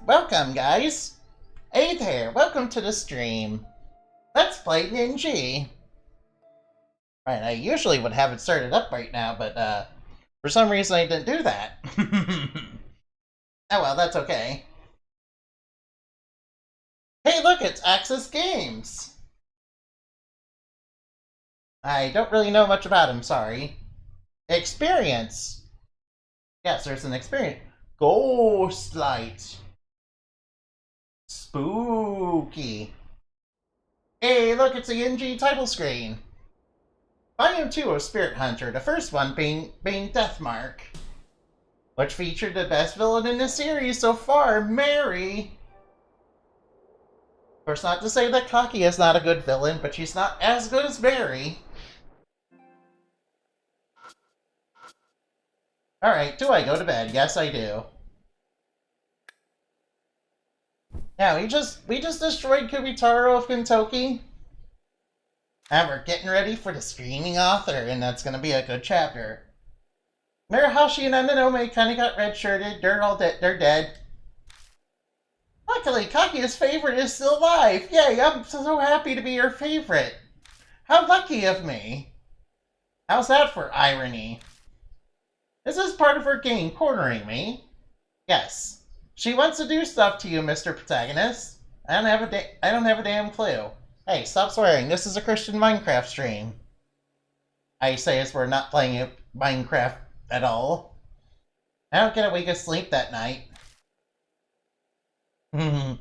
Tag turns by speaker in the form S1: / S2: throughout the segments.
S1: welcome guys. Hey there, welcome to the stream. Let's play Ninja. Right, I usually would have it started up right now, but for some reason I didn't do that. Oh well, that's okay. Hey look, it's Access Games. I don't really know much about him, sorry. Experience. Yes, there's an experience. Ghost Light. Spooky. Hey, look, it's a NG title screen. Volume 2 of Spirit Hunter, the first one being Deathmark, which featured the best villain in the series so far, Mary. Of course, not to say that Kaki is not a good villain, but she's not as good as Mary. Alright, do I go to bed? Yes, I do. Yeah, we just destroyed Kubitaro of Kentucky. And we're getting ready for the Screaming Author, and that's gonna be a good chapter. Murahashi and Ananome kinda got red-shirted, they're dead. Luckily, Kakia's favorite is still alive! Yay, I'm so happy to be your favorite! How lucky of me! How's that for irony? Is this part of her game, cornering me? Yes. She wants to do stuff to you, Mr. Protagonist. I don't have a damn clue. Hey, stop swearing. This is a Christian Minecraft stream. I say as we're not playing Minecraft at all. I don't get a week of sleep that night. Oh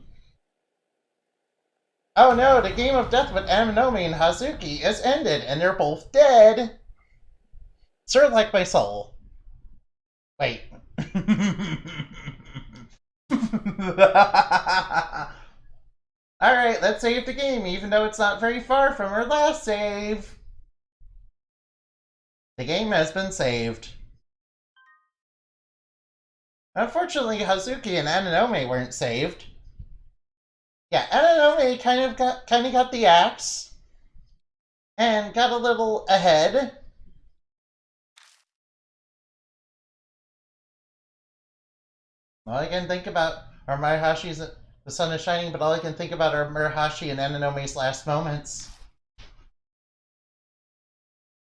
S1: no, the game of death with Aminomi and Hazuki has ended, and they're both dead. Sort of like my soul. Wait. Alright, let's save the game, even though it's not very far from our last save. The game has been saved. Unfortunately, Hazuki and Ananome weren't saved. Yeah, Ananome kind of got the axe and got a little ahead. All I can think about are the sun is shining, but all I can think about are Murahashi and Ananome's last moments.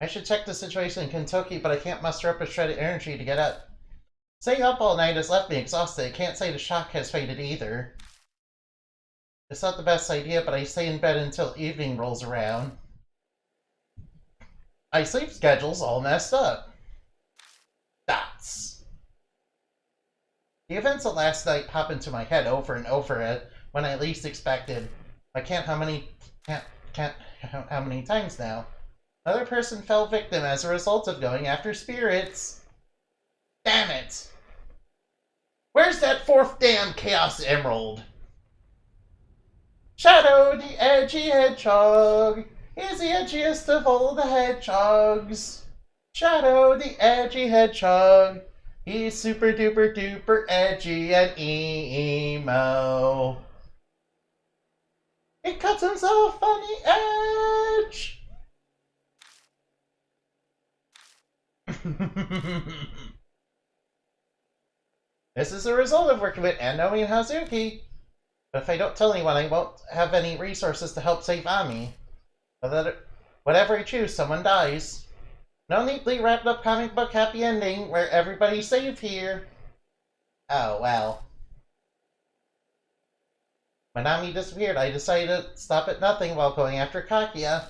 S1: I should check the situation in Kentucky, but I can't muster up a shred of energy to get up. Staying up all night has left me exhausted. I can't say the shock has faded either. It's not the best idea, but I stay in bed until evening rolls around. My sleep schedule's all messed up. Dots. The events of last night pop into my head over and over when I least expected. I can't how many times now. Another person fell victim as a result of going after spirits. Damn it! Where's that fourth damn Chaos Emerald? Shadow the Edgy Hedgehog is the edgiest of all the hedgehogs. Shadow the Edgy Hedgehog. He's super duper duper edgy and emo. He cuts himself on the edge. This is the result of working with Ananomi and Hazuki. But if I don't tell anyone, I won't have any resources to help save Ami. Whatever I choose, someone dies. No neatly wrapped up comic book happy ending where everybody's safe here. Oh, well. When Ami disappeared, I decided to stop at nothing while going after Kakia.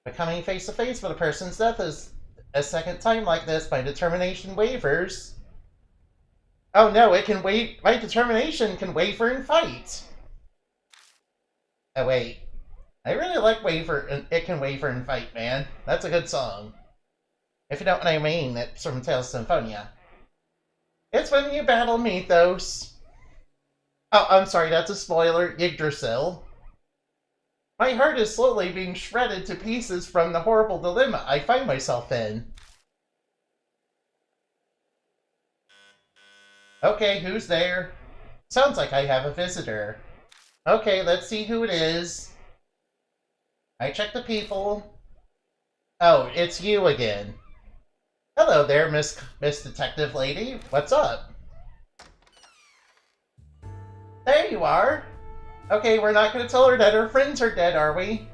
S1: But coming face to face with a person's death is a second time like this, my determination wavers. Oh no, it can wait. My determination can waver and fight. Oh wait. I really like It Can Waver and Fight, man. That's a good song. If you know what I mean, it's from Tales of Symphonia. It's when you battle Mythos. Oh, I'm sorry, that's a spoiler. Yggdrasil. My heart is slowly being shredded to pieces from the horrible dilemma I find myself in. Okay, who's there? Sounds like I have a visitor. Okay, let's see who it is. I check the people. Oh, it's you again. Hello there, Miss Detective Lady. What's up? There you are! Okay, we're not gonna tell her that her friends are dead, are we?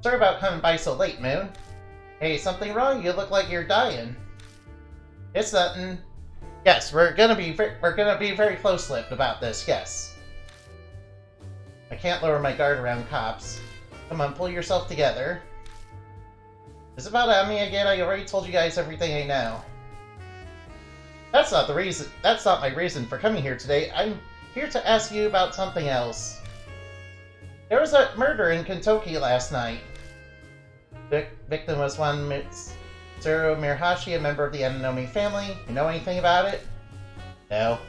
S1: Sorry about coming by so late, Moon. Hey, something wrong? You look like you're dying. It's nothing. Yes, we're gonna be very close-lipped about this, yes. I can't lower my guard around cops. Come on, pull yourself together. Is it about Ami again? I already told you guys everything I know. That's not my reason for coming here today. I'm here to ask you about something else. There was a murder in Kentucky last night. The victim was one Mitsuru Mirahashi, a member of the Ananomi family. You know anything about it? No.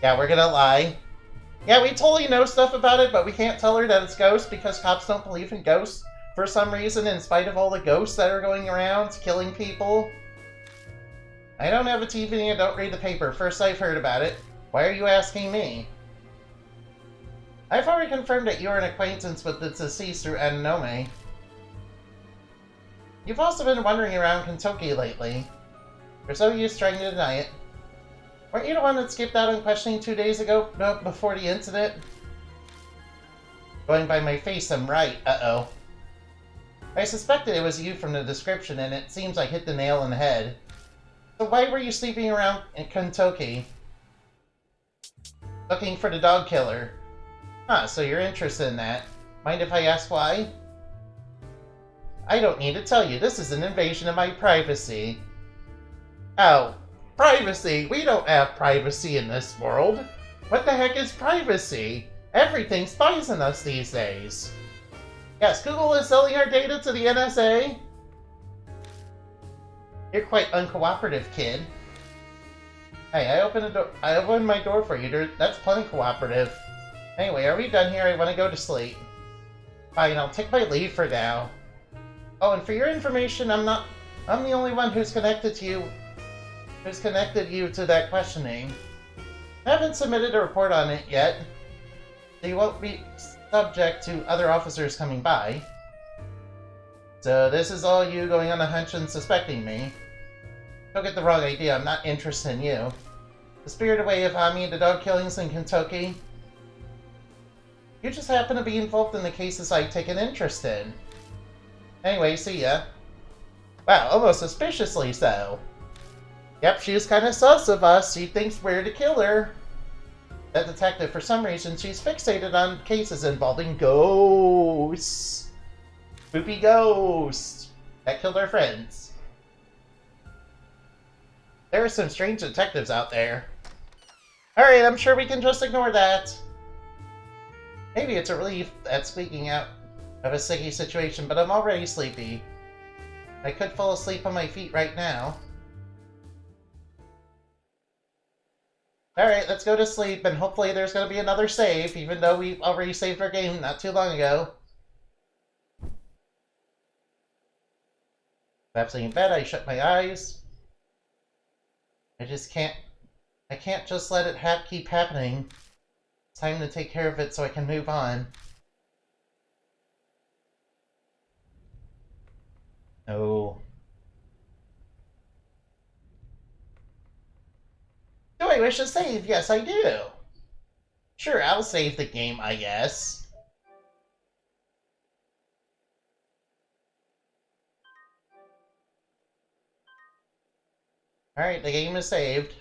S1: Yeah, we're gonna lie. Yeah, we totally know stuff about it, but we can't tell her that it's ghosts because cops don't believe in ghosts for some reason, in spite of all the ghosts that are going around killing people. I don't have a TV and don't read the paper. First I've heard about it. Why are you asking me? I've already confirmed that you are an acquaintance with the deceased through Ananome. You've also been wandering around Kentucky lately. You're so used to trying to deny it. Weren't you the one that skipped out on questioning 2 days ago, before the incident? Going by my face, I'm right. Uh-oh. I suspected it was you from the description, and it seems I hit the nail on the head. So why were you sleeping around in Kentucky? Looking for the dog killer. Huh, so you're interested in that. Mind if I ask why? I don't need to tell you, this is an invasion of my privacy. Oh, privacy? We don't have privacy in this world. What the heck is privacy? Everything spies on us these days. Yes, Google is selling our data to the NSA. You're quite uncooperative, kid. Hey, I opened my door for you. That's plenty cooperative. Anyway, are we done here? I want to go to sleep. Fine, I'll take my leave for now. Oh, and for your information, I'm the only one who's connected you to that questioning. I haven't submitted a report on it yet, so you won't be subject to other officers coming by. So this is all you going on a hunch and suspecting me. Don't get the wrong idea, I'm not interested in you. The spirited way of Ami and the dog killings in Kentucky. You just happen to be involved in the cases I take an interest in. Anyway, see ya. Wow, almost suspiciously so. Yep, she's kind of sus of us. She thinks we're the killer. That detective, for some reason, she's fixated on cases involving ghosts. Spoopy ghosts that killed our friends. There are some strange detectives out there. Alright, I'm sure we can just ignore that. Maybe it's a relief at speaking out of a sticky situation, but I'm already sleepy. I could fall asleep on my feet right now. Alright, let's go to sleep, and hopefully there's going to be another save, even though we already saved our game not too long ago. Collapsing in bed, I shut my eyes. I can't just let it keep happening. It's time to take care of it so I can move on. No. Do I wish to save? Yes, I do. Sure, I'll save the game, I guess. Alright, the game is saved.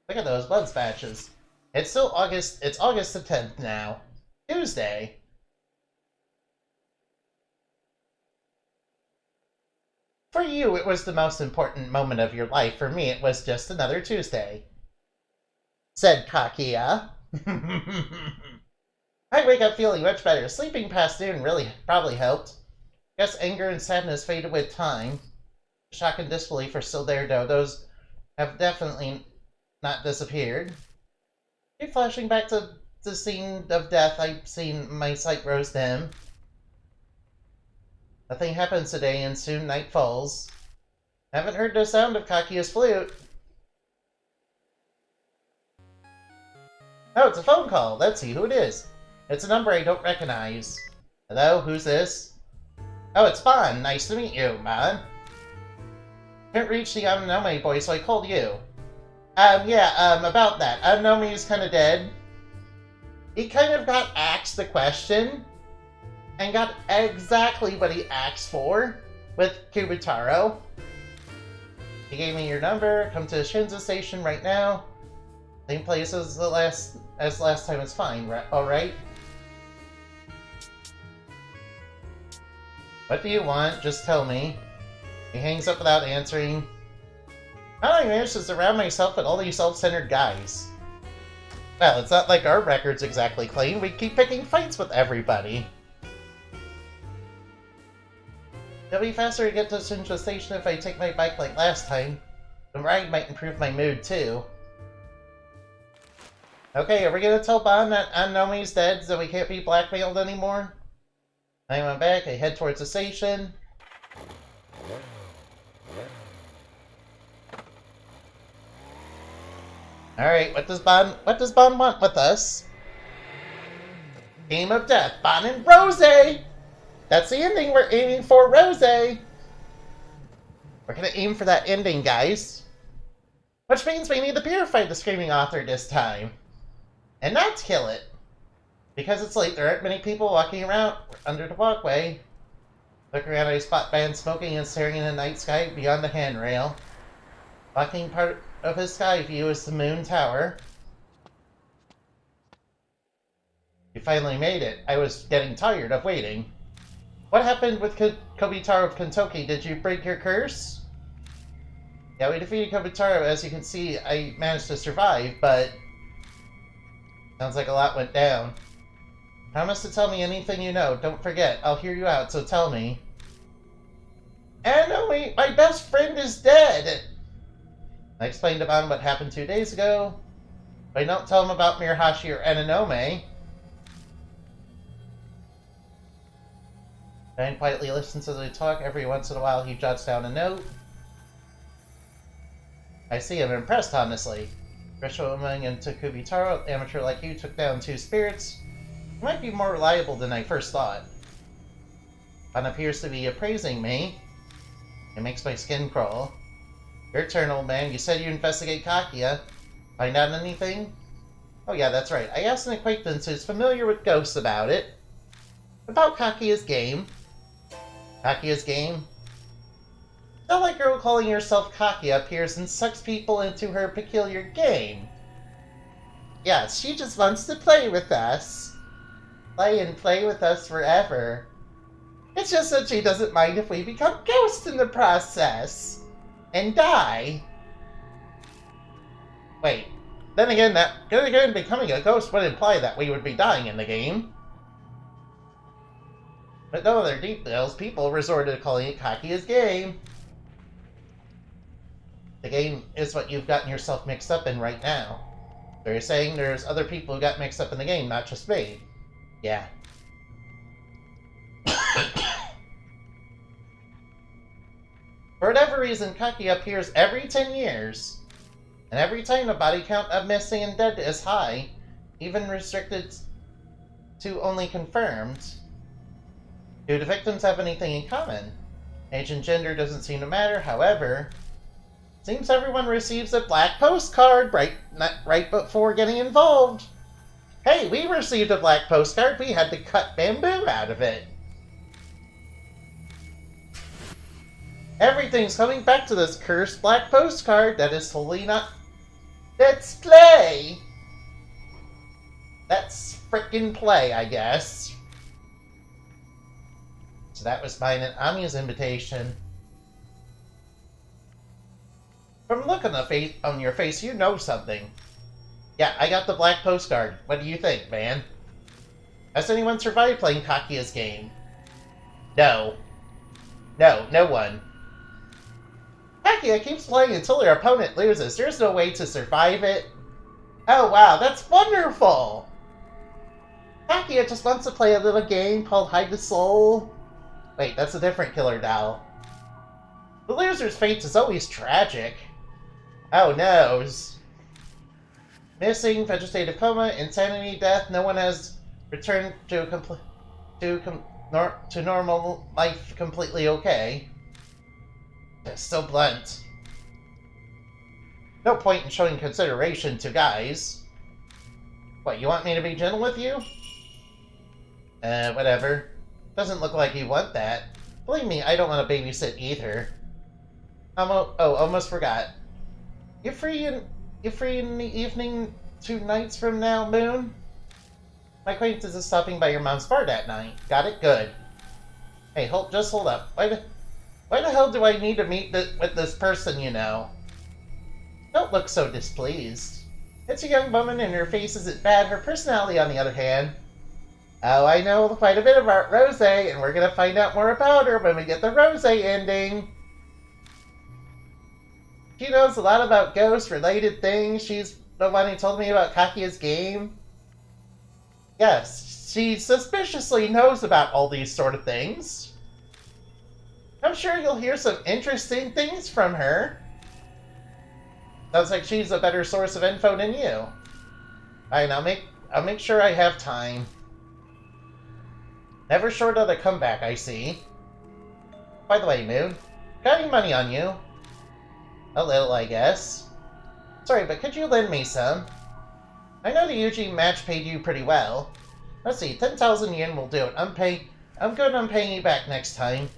S1: Look at those blood spatches. It's August the 10th now. Tuesday. For you, it was the most important moment of your life. For me, it was just another Tuesday. Said Kakia. I wake up feeling much better. Sleeping past noon really probably helped. Guess anger and sadness faded with time. Shock and disbelief are still there, though. Those have definitely not disappeared. Keep flashing back to the scene of death. I've seen my sight grows dim. Nothing happens today, and soon night falls. Haven't heard the sound of Kakia's flute. Oh, it's a phone call. Let's see who it is. It's a number I don't recognize. Hello, who's this? Oh, it's Bon. Nice to meet you, Bon. Can't reach the Anonome boy, so I called you. About that. Nomi's kind of dead. He kind of got asked the question and got exactly what he asked for with Kubutaro. He gave me your number. Come to the Shinza station right now. Same place as last time. It's fine, right? All right. What do you want? Just tell me. He hangs up without answering. How do I manage to surround myself with all these self-centered guys? Well, it's not like our record's exactly clean. We keep picking fights with everybody. It'll be faster to get to Shinja Station if I take my bike like last time. The ride might improve my mood, too. Okay, are we gonna tell Bon that Nomi's dead so we can't be blackmailed anymore? I went back, I head towards the station. Alright, what does Bon want with us? Game of Death, Bon and Rose! That's the ending we're aiming for, Rose! We're gonna aim for that ending, guys. Which means we need to purify the Screaming Author this time. And not kill it. Because it's late, there aren't many people walking around under the walkway. Look around, I spot Ban smoking and staring in the night sky beyond the handrail. Blocking part of his sky view is the Moon Tower. You finally made it. I was getting tired of waiting. What happened with Kobitaro of Kentucky? Did you break your curse? Yeah, we defeated Kobitaro. As you can see, I managed to survive, but sounds like a lot went down. Promise to tell me anything you know. Don't forget. I'll hear you out, so tell me. Anome, my best friend is dead! I explained to Bon what happened 2 days ago. But I don't tell him about Mirahashi or Ananome. Ben quietly listens as they talk. Every once in a while he jots down a note. I see, I'm impressed, honestly. Ritual Umang and Takubitaro, amateur like you, took down 2 spirits. You might be more reliable than I first thought. Bon appears to be appraising me. It makes my skin crawl. Your turn, old man. You said you investigate Kakia. Find out anything? Oh yeah, that's right. I asked an acquaintance who's familiar with ghosts about it. About Kakia's game. Kakia's game? Not like girl calling herself Kakia appears and sucks people into her peculiar game. Yes, she just wants to play with us. Play with us forever. It's just that she doesn't mind if we become ghosts in the process. And die. Wait. Then again, becoming a ghost would imply that we would be dying in the game. But no other details, people resorted to calling it Kakia's game. The game is what you've gotten yourself mixed up in right now. So you're saying there's other people who got mixed up in the game, not just me. Yeah. For whatever reason, Kakia appears every 10 years. And every time the body count of missing and dead is high, even restricted to only confirmed. Do the victims have anything in common? Age and gender doesn't seem to matter, however. Seems everyone receives a black postcard right before getting involved. Hey, we received a black postcard. We had to cut bamboo out of it. Everything's coming back to this cursed black postcard that is totally not... That's play! That's frickin' play, I guess. So that was mine and Amiya's invitation. From the look on your face, you know something. Yeah, I got the black postcard. What do you think, man? Has anyone survived playing Kakia's game? No. No one. Kakia keeps playing until her opponent loses. There's no way to survive it. Oh wow, that's wonderful! Kakia just wants to play a little game called Hide the Soul. Wait, that's a different killer doll. The loser's fate is always tragic. Oh no. Missing, vegetative coma, insanity, death. No one has returned to normal life completely okay. It's so blunt. No point in showing consideration to guys. What, you want me to be gentle with you? Whatever. Doesn't look like you want that. Believe me, I don't want to babysit either. Almost forgot. You free in the evening 2 nights from now, Moon? My acquaintance is stopping by your mom's bar that night. Got it? Good. Hey, just hold up. Why the hell do I need to meet with this person, you know? Don't look so displeased. It's a young woman and her face isn't bad. Her personality, on the other hand. Oh, I know quite a bit about Rose, and we're gonna find out more about her when we get the Rose ending. She knows a lot about ghost-related things. She's the one who told me about Kakia's game. Yes, she suspiciously knows about all these sort of things. I'm sure you'll hear some interesting things from her. Sounds like she's a better source of info than you. Alright, I'll make sure I have time. Never short of a comeback, I see. By the way, Moon, got any money on you? A little, I guess. Sorry, but could you lend me some? I know the UG match paid you pretty well. Let's see, 10,000 yen will do it. I'm good on paying you back next time.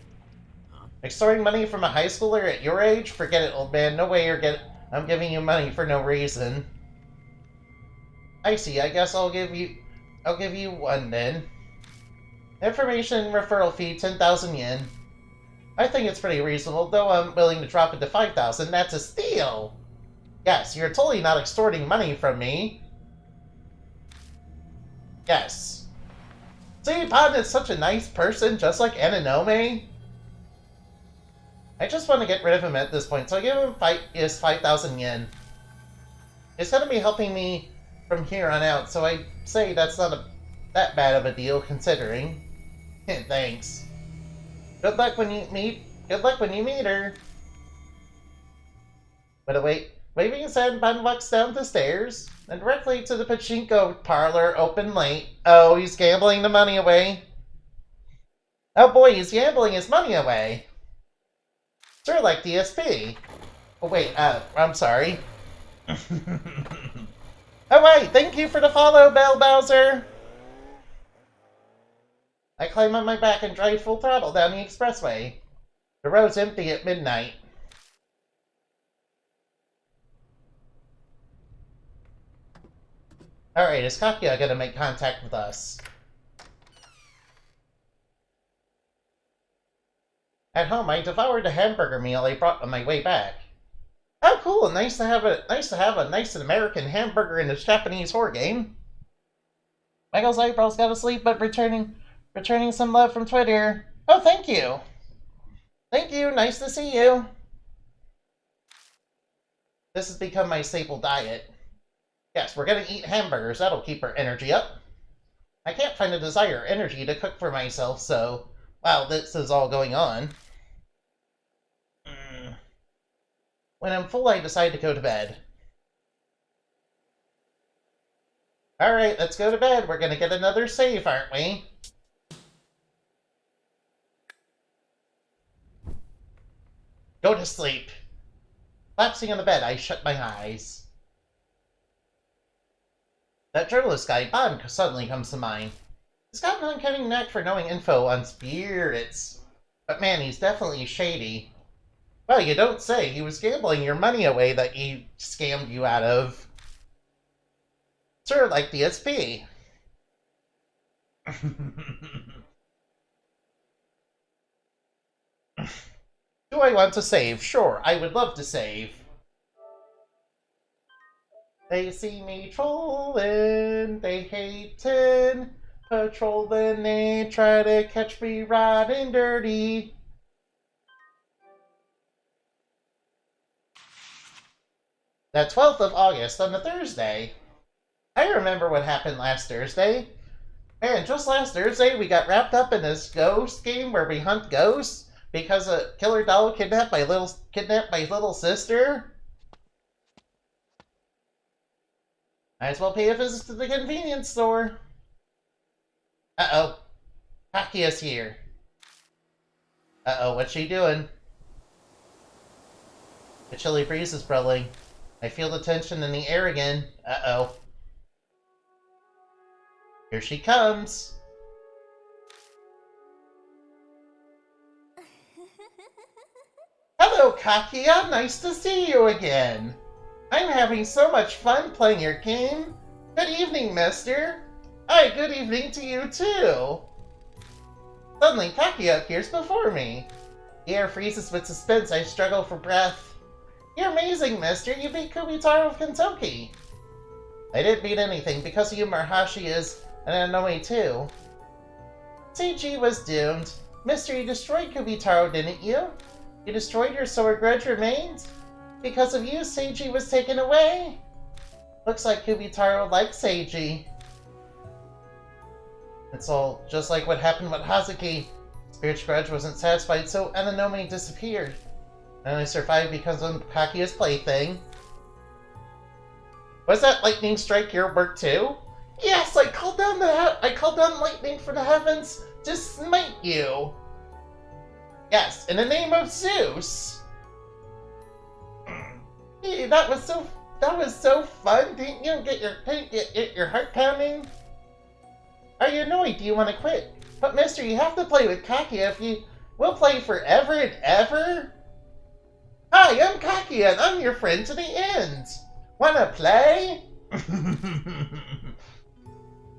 S1: Extorting money from a high schooler at your age? Forget it, old man. No way I'm giving you money for no reason. I see, I guess I'll give you one then. Information referral fee, 10,000 yen. I think it's pretty reasonable, though I'm willing to drop it to 5,000. That's a steal! Yes, you're totally not extorting money from me. Yes. See, Pan is such a nice person, just like Ananome. I just want to get rid of him at this point, so I give him 5,000 yen. It's going to be helping me from here on out, so I say that's not that bad of a deal, considering. Thanks. Good luck when you meet her. But waving his hand, Pan walks down the stairs and directly to the pachinko parlor, open late. Oh, he's gambling the money away. Oh boy, he's gambling his money away. Sir, like DSP. Oh wait, I'm sorry. Oh wait, thank you for the follow, Bell Bowser. I climb on my back and drive full throttle down the expressway. The road's empty at midnight. Alright, is Kakia gonna make contact with us? At home, I devoured the hamburger meal I brought on my way back. Oh, cool! Nice to have a nice American hamburger in this Japanese horror game. Michael's eyebrows got to sleep, but returning some love from Twitter. Oh, thank you. Thank you. Nice to see you. This has become my staple diet. Yes, we're gonna eat hamburgers. That'll keep our energy up. I can't find the desire or energy to cook for myself, so while this is all going on, when I'm full, I decide to go to bed. Alright, let's go to bed. We're gonna get another save, aren't we? Go to sleep. Collapsing on the bed, I shut my eyes. That journalist guy, Bond, suddenly comes to mind. He's got an uncanny knack for knowing info on spirits. But man, he's definitely shady. Well, you don't say. He was gambling your money away that he scammed you out of. Sir, like DSP. Do I want to save? Sure, I would love to save. They see me trolling, they hatin', patrolling, they try to catch me riding dirty. The 12th of August on a Thursday. I remember what happened last Thursday. Man, just last Thursday we got wrapped up in this ghost game where we hunt ghosts because a killer doll kidnapped my little sister. Might as well pay a visit to the convenience store. Uh-oh. Kakia's here. Uh-oh, what's she doing? The chilly breeze is blowing. I feel the tension in the air again. Uh-oh. Here she comes. Hello, Kakia. Nice to see you again. I'm having so much fun playing your game. Good evening, mister. Hi, good evening to you, too. Suddenly, Kakia appears before me. The air freezes with suspense. I struggle for breath. You're amazing, mister. You beat Kubitaro of Kentucky. I didn't beat anything because you, Marhashi, is an Anomaly, too. Seiji was doomed. Mister, you destroyed Kubitaro, didn't you? You destroyed her so her grudge remains? Because of you, Seiji was taken away? Looks like Kubitaro likes Seiji. It's all just like what happened with Hazuki. Spirit's grudge wasn't satisfied, so Ananomi disappeared. And I survived because of Kakia's plaything. Was that lightning strike your work too? Yes, I called down lightning from the heavens to smite you. Yes, in the name of Zeus. Hey, that was so fun. Didn't you get your heart pounding? Are you annoyed? Do you want to quit? But mister, you have to play with Kakia if you will play forever and ever. Hi, I'm Kakia and I'm your friend to the end. Wanna play?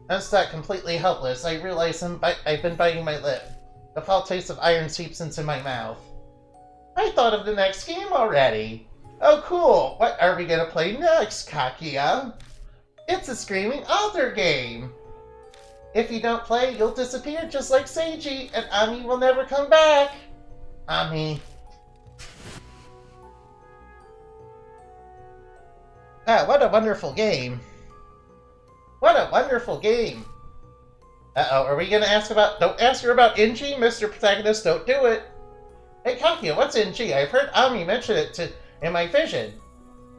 S1: I'm stuck completely helpless. I realize I've been biting my lip. The foul taste of iron seeps into my mouth. I thought of the next game already. Oh cool, what are we gonna play next, Kakia? It's a Screaming Altar game. If you don't play, you'll disappear just like Seiji, and Ami will never come back. Ami. Ah, what a wonderful game. What a wonderful game. Uh-oh, are we gonna ask about... Don't ask her about NG, Mr. Protagonist, don't do it. Hey, Kakia, what's NG? I've heard Ami mention it in my vision.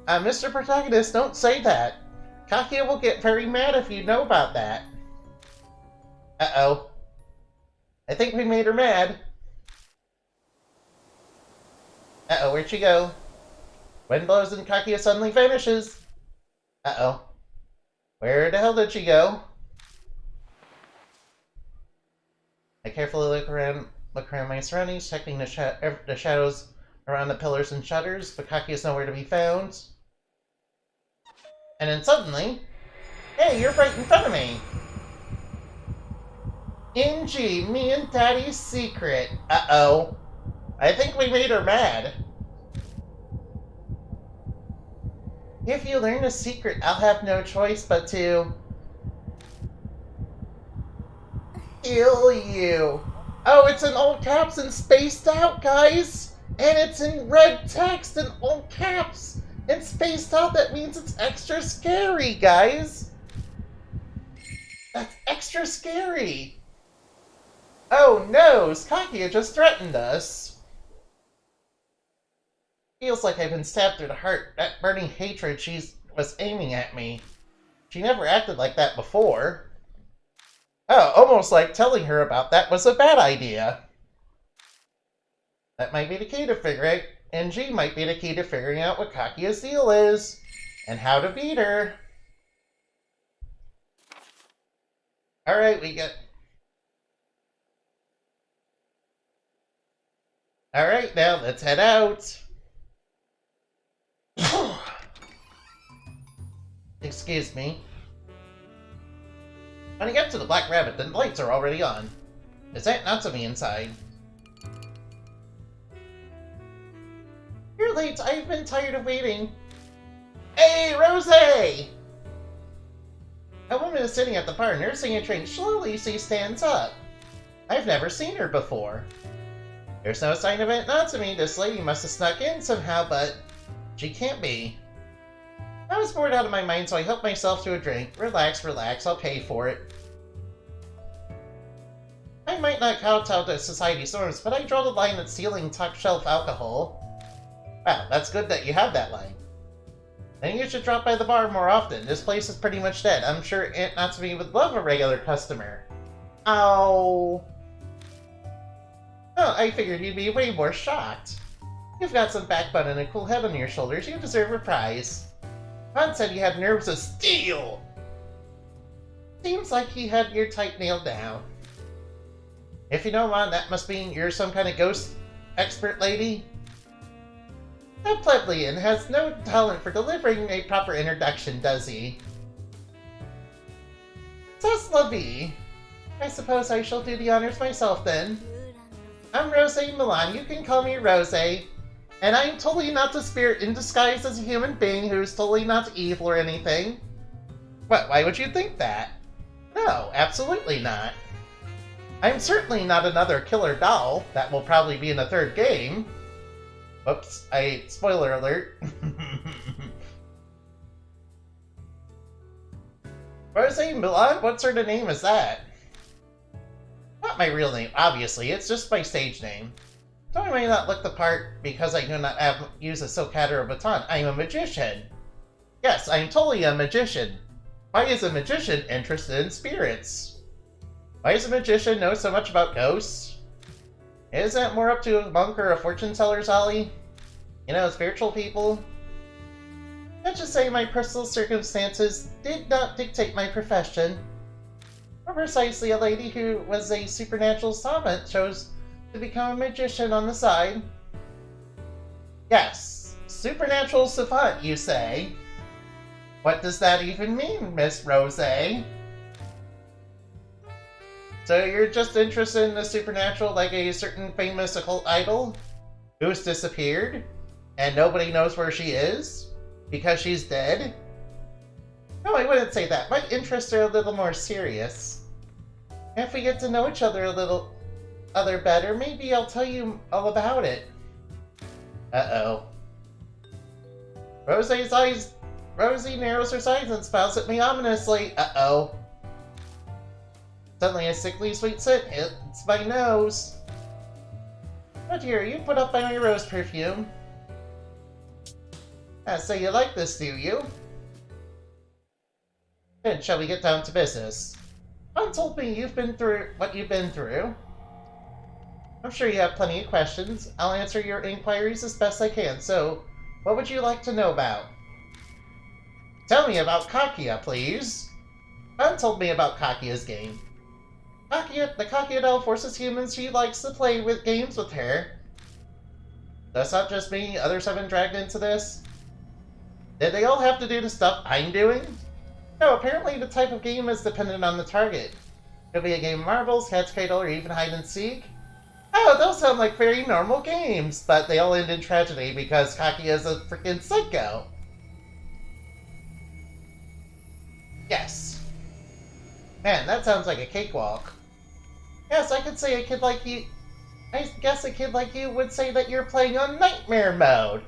S1: Mr. Protagonist, don't say that. Kakia will get very mad if you know about that. Uh-oh. I think we made her mad. Uh-oh, where'd she go? Wind blows and Kakia suddenly vanishes. Uh-oh. Where the hell did she go? I carefully look around my surroundings, checking the shadows around the pillars and shutters, but Kakia is nowhere to be found. And then suddenly... Hey, you're right in front of me! NG, me and Daddy's secret. Uh-oh. I think we made her mad. If you learn a secret, I'll have no choice but to... kill you. Oh, it's in all caps and spaced out, guys! And it's in red text in all caps! And spaced out, that means it's extra scary, guys! That's extra scary! Oh no, Kakia just threatened us. Feels like I've been stabbed through the heart. That burning hatred she was aiming at me. She never acted like that before. Oh, almost like telling her about that was a bad idea. That might be the key to figuring out, and G might be the key to figuring out what Kakia's deal is, and how to beat her. Alright, Alright, now let's head out. Excuse me. When I get to the Black Rabbit, the lights are already on. Is that Natsumi inside? You're late. I've been tired of waiting. Hey, Rose! A woman is sitting at the bar nursing a drink. Slowly, she stands up. I've never seen her before. There's no sign of Aunt Natsumi. This lady must have snuck in somehow, but she can't be. I was bored out of my mind, so I helped myself to a drink. Relax, relax, I'll pay for it. I might not kowtow to society's norms, but I draw the line at stealing top-shelf alcohol. Wow, that's good that you have that line. Then you should drop by the bar more often. This place is pretty much dead. I'm sure Aunt Natsumi would love a regular customer. Ow. Oh, I figured you'd be way more shocked. You've got some backbone and a cool head on your shoulders. You deserve a prize. Ron said you had nerves of steel. Seems like he had your type nailed down. If you know, Ron, that must mean you're some kind of ghost expert lady. That plebeian has no talent for delivering a proper introduction, does he? C'est la vie. I suppose I shall do the honors myself then. I'm Rose Milan. You can call me Rose. And I'm totally not the spirit in disguise as a human being who's totally not evil or anything. What, why would you think that? No, absolutely not. I'm certainly not another killer doll. That will probably be in the third game. Oops, spoiler alert. Rose Milan? What sort of name is that? Not my real name, obviously. It's just my stage name. Though I may not look the part because I do not use a silk or a baton, I am a magician. Yes, I am totally a magician. Why is a magician interested in spirits? Why does a magician know so much about ghosts? Is that more up to a monk or a fortune teller's Ollie? You know, spiritual people? Let's just say my personal circumstances did not dictate my profession. More precisely, a lady who was a supernatural savant chose to become a magician on the side. Yes, supernatural savant, you say? What does that even mean, Miss Rose? So you're just interested in the supernatural like a certain famous occult idol who's disappeared and nobody knows where she is because she's dead? No, I wouldn't say that. My interests are a little more serious. If we get to know each other a little better, maybe I'll tell you all about it. Uh-oh. Rosie narrows her eyes and smiles at me ominously. Uh-oh. Suddenly a sickly sweet scent hits my nose. Oh dear, you put up my rose perfume. So you like this, do you? Then shall we get down to business? Ron told me you've been through what you've been through. I'm sure you have plenty of questions. I'll answer your inquiries as best I can, so what would you like to know about? Tell me about Kakia, please. Ron told me about Kakia's game. The Kakia doll forces humans she likes to play with games with her. That's not just me, others have been dragged into this. Did they all have to do the stuff I'm doing? No, apparently the type of game is dependent on the target. Could be a game of marbles, catch cradle, or even hide and seek. Oh, those sound like very normal games, but they all end in tragedy because Kakia is a freaking psycho. Yes. Man, that sounds like a cakewalk. Yes, I could say a kid like you... I guess a kid like you would say that you're playing on Nightmare Mode.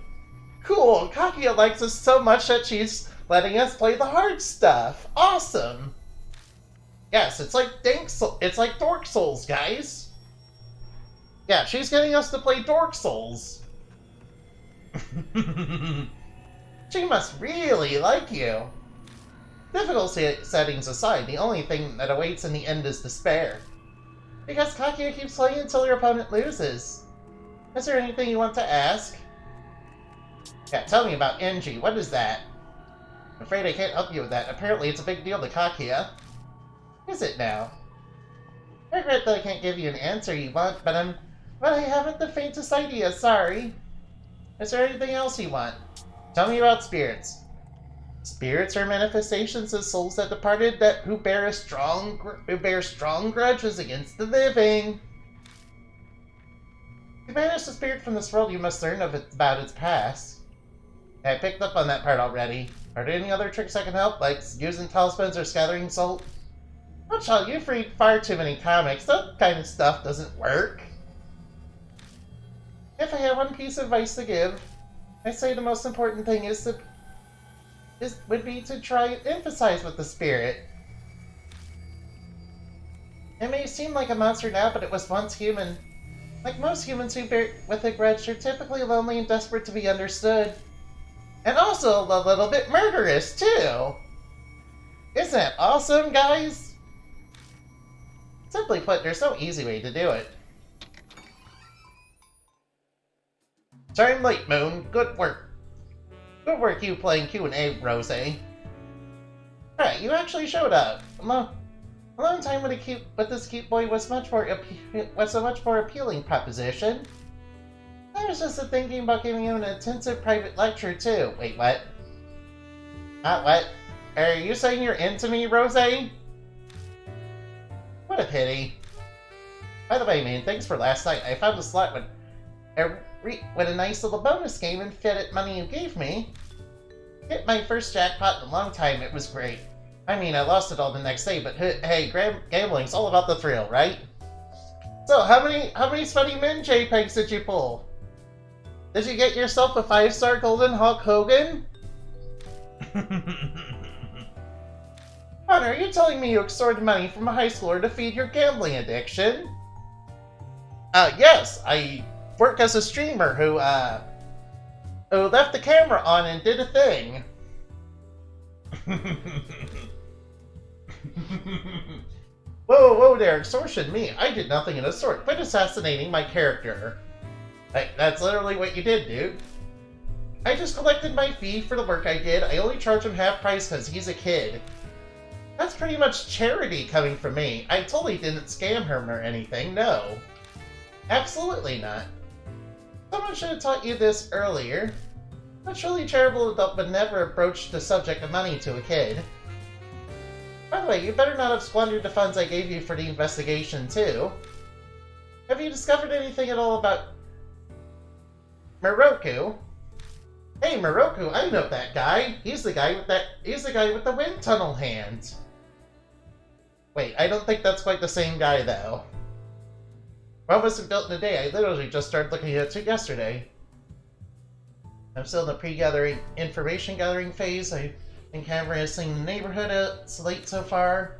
S1: Cool, Kakia likes us so much that she's letting us play the hard stuff. Awesome. Yes, it's like Dork Souls, guys. Yeah, she's getting us to play Dork Souls. She must really like you. Difficulty settings aside, the only thing that awaits in the end is despair. Because Kakia keeps playing until your opponent loses. Is there anything you want to ask? Yeah, tell me about Engie. What is that? I'm afraid I can't help you with that. Apparently it's a big deal to Kakia. Is it now? I regret that I can't give you an answer you want, but I haven't the faintest idea, sorry. Is there anything else you want? Tell me about spirits. Spirits are manifestations of souls that departed who bear strong grudges against the living. To banish the spirit from this world, you must learn about its past. I picked up on that part already. Are there any other tricks I can help, like using talismans or scattering salt? Oh, child, you've read far too many comics. That kind of stuff doesn't work. If I had one piece of advice to give, I'd say the most important thing would be to try and emphasize with the spirit. It may seem like a monster now, but it was once human. Like most humans who bear with a grudge, are typically lonely and desperate to be understood. And also a little bit murderous, too! Isn't that awesome, guys? Simply put, there's no easy way to do it. Sorry I'm late, Moon. Good work. Good work you playing Q&A, Rose. Right, you actually showed up. A long time with this cute boy was a much more appealing proposition. I was just thinking about giving you an intensive private lecture too. Wait, what? What? Are you saying you're into me, Rose? What a pity. By the way, man, thanks for last night. I found a slot with a nice little bonus game and fitted money you gave me. Hit my first jackpot in a long time. It was great. I mean, I lost it all the next day, but hey, gambling's all about the thrill, right? So, how many sweaty min JPEGs did you pull? Did you get yourself a 5-star golden Hulk Hogan? Hunter, are you telling me you extorted money from a high schooler to feed your gambling addiction? Yes, I work as a streamer who left the camera on and did a thing. Whoa there, extortion me. I did nothing of the sort. Quit assassinating my character. That's literally what you did, dude. I just collected my fee for the work I did. I only charge him half price because he's a kid. That's pretty much charity coming from me. I totally didn't scam him or anything, no. Absolutely not. Someone should have taught you this earlier. A truly charitable adult would never broach the subject of money to a kid. By the way, you better not have squandered the funds I gave you for the investigation, too. Have you discovered anything at all about Moroku? Hey, Moroku, I know that guy. He's the guy with the wind tunnel hand. Wait, I don't think that's quite the same guy, though. Rome wasn't built in a day. I literally just started looking at it yesterday. I'm still in the pre-gathering, information-gathering phase. I've been canvassing the neighborhood it's late so far.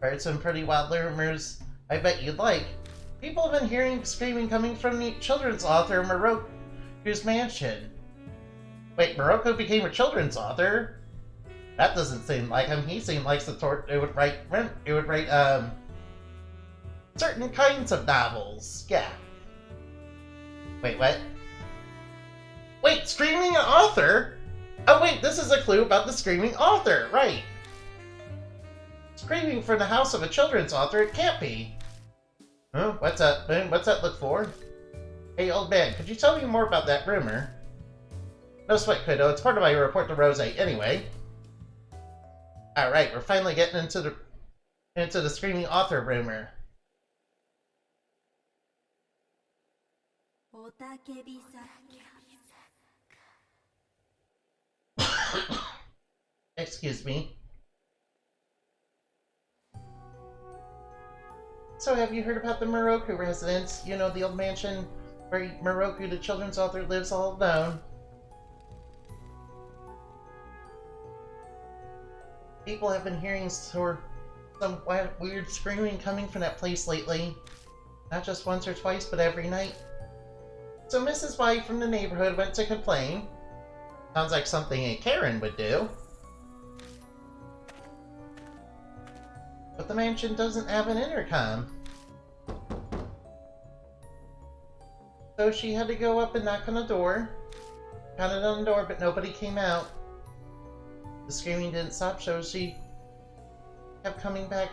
S1: Heard some pretty wild rumors I bet you'd like. People have been hearing screaming coming from the children's author Moroku's mansion. Wait, Moroku became a children's author? That doesn't seem like him. He seemed like it would write certain kinds of novels. Yeah. Wait, what? Wait, screaming author? Oh wait, this is a clue about the screaming author, right. Screaming from the house of a children's author, it can't be. Huh? What's that? What's that look for? Hey, old man, could you tell me more about that rumor? No sweat, kiddo. It's part of my report to Rose anyway. Alright, we're finally getting into the screaming author rumor. Excuse me. So have you heard about the Moroku residence? You know, the old mansion where Moroku, the children's author, lives all alone. People have been hearing some weird screaming coming from that place lately. Not just once or twice, but every night. So Mrs. White from the neighborhood went to complain. Sounds like something a Karen would do. But the mansion doesn't have an intercom. So she had to go up and knock on the door. Pounded on the door, but nobody came out. The screaming didn't stop, so she kept coming back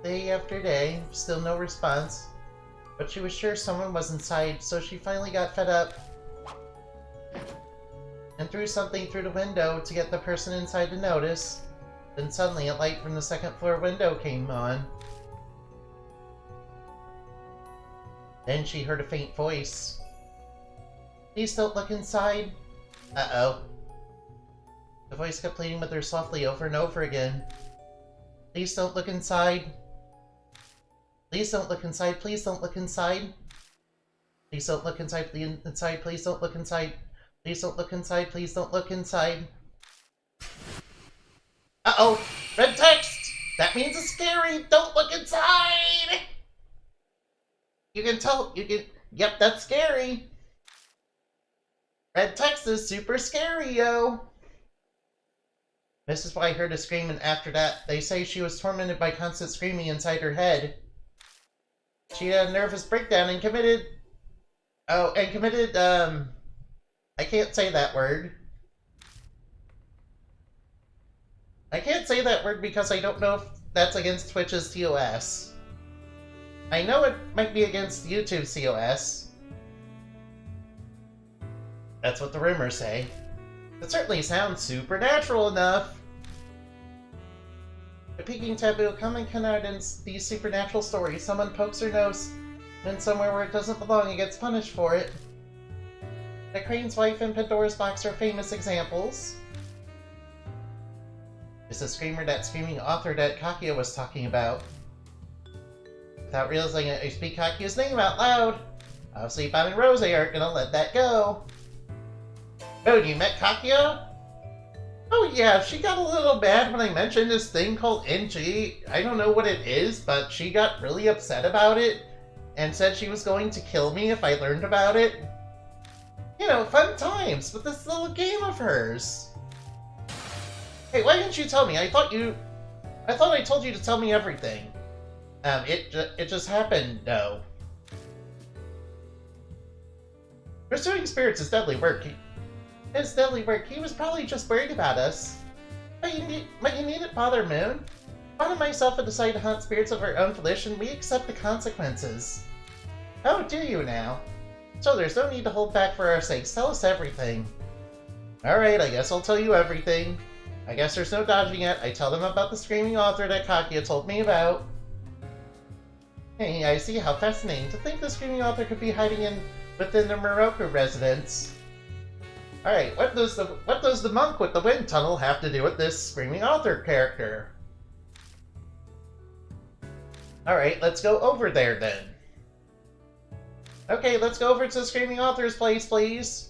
S1: day after day. Still no response. But she was sure someone was inside, so she finally got fed up and threw something through the window to get the person inside to notice. Then suddenly a light from the second floor window came on. Then she heard a faint voice. Please don't look inside. Uh-oh. The voice kept pleading with her softly over and over again. Please don't look inside. Please don't look inside. Please don't look inside. Please don't look inside. Please don't look inside. Please don't look inside. Please don't look inside. Uh-oh! Red text! That means it's scary! Don't look inside! Yep, that's scary! Red text is super scary, yo! Mrs. White heard a scream, and after that, they say she was tormented by constant screaming inside her head. She had a nervous breakdown and committed... I can't say that word. I can't say that word because I don't know if that's against Twitch's TOS. I know it might be against YouTube's TOS. That's what the rumors say. It certainly sounds supernatural enough. A peaking taboo, common connivance, these supernatural stories. Someone pokes their nose in somewhere where it doesn't belong and gets punished for it. The Crane's wife and Pandora's box are famous examples. It's the screamer, that screaming author that Kakia was talking about. Without realizing it, I speak Kakia's name out loud. Obviously, Bob and Rose aren't gonna let that go. Oh, you met Kakia? Oh yeah, she got a little mad when I mentioned this thing called NG. I don't know what it is, but she got really upset about it and said she was going to kill me if I learned about it. You know, fun times with this little game of hers. Hey, why didn't you tell me? I thought I told you to tell me everything. It just happened, though. Pursuing spirits is deadly work. It's deadly work. He was probably just worried about us. But you needn't bother, Moon. Fawn and myself have decided to hunt spirits of our own volition. We accept the consequences. Oh, do you now? So there's no need to hold back for our sakes. Tell us everything. Alright, I guess I'll tell you everything. I guess there's no dodging it. I tell them about the screaming author that Kakia told me about. Hey, I see. How fascinating. To think the screaming author could be hiding within the Moroku residence. Alright, what does the monk with the wind tunnel have to do with this screaming author character? Alright, let's go over there then. Okay, let's go over to the screaming author's place, please.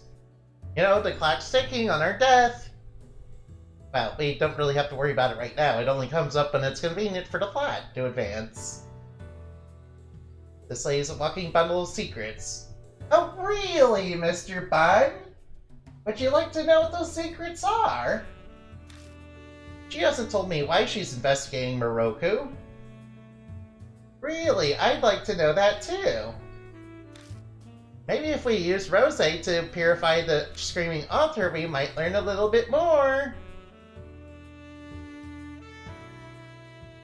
S1: You know, the clock's ticking on our death. Well, we don't really have to worry about it right now. It only comes up when it's convenient for the plot to advance. This lays a walking bundle of secrets. Oh, really, Mr. Bun? Would you like to know what those secrets are? She hasn't told me why she's investigating Moroku. Really, I'd like to know that too. Maybe if we use Rose to purify the screaming author, we might learn a little bit more.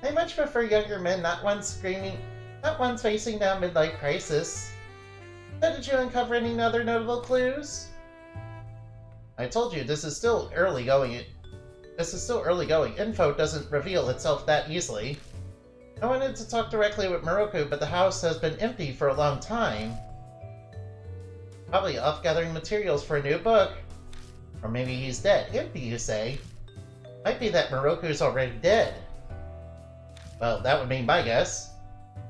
S1: I much prefer younger men, not ones facing down midlife crisis. So did you uncover any other notable clues? I told you, this is still early going. Info doesn't reveal itself that easily. I wanted to talk directly with Moroku, but the house has been empty for a long time. Probably off gathering materials for a new book. Or maybe he's dead. Empty, you say? Might be that Moroku's already dead. Well, that would be my guess.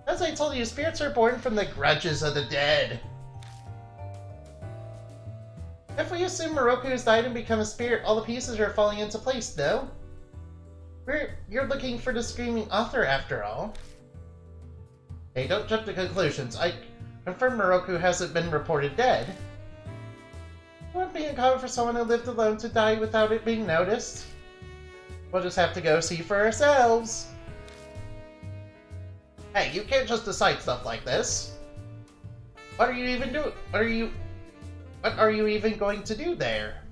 S1: As I told you, spirits are born from the grudges of the dead. If we assume Moroku has died and become a spirit, all the pieces are falling into place, no? You're looking for the screaming author, after all. Hey, don't jump to conclusions. I confirm Moroku hasn't been reported dead. It wouldn't be uncommon for someone who lived alone to die without it being noticed. We'll just have to go see for ourselves. Hey, you can't just decide stuff like this. What are you even doing? What are you even going to do there?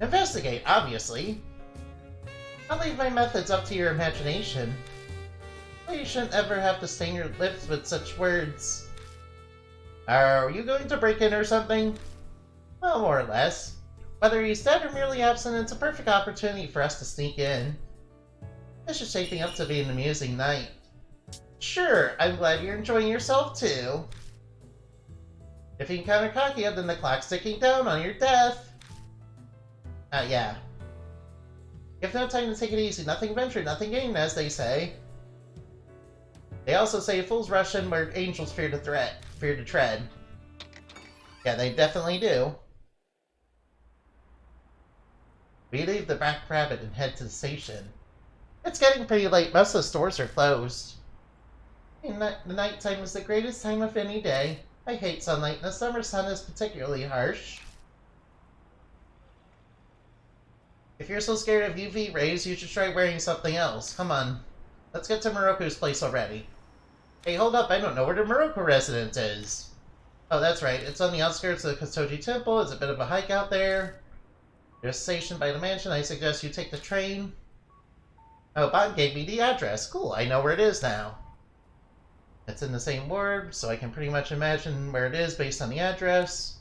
S1: Investigate, obviously. I'll leave my methods up to your imagination. You shouldn't ever have to stain your lips with such words. Are you going to break in or something? Well, more or less. Whether he's dead or merely absent, it's a perfect opportunity for us to sneak in. This is shaping up to be an amusing night. Sure, I'm glad you're enjoying yourself too. If you encounter Kakia, then the clock's ticking down on your death. Yeah. You have no time to take it easy. Nothing ventured, nothing gained, as they say. They also say fools rush in where angels fear to tread. Yeah, they definitely do. We leave the Black Rabbit and head to the station. It's getting pretty late. Most of the stores are closed. The nighttime is the greatest time of any day. I hate sunlight, and the summer sun is particularly harsh. If you're so scared of UV rays, you should try wearing something else. Come on. Let's get to Moroku's place already. Hey, hold up, I don't know where the Moroku residence is. Oh, that's right, it's on the outskirts of the Kotoji Temple. It's a bit of a hike out there. There's a station by the mansion. I suggest you take the train. Oh, Bob gave me the address. Cool, I know where it is now. It's in the same ward, so I can pretty much imagine where it is based on the address.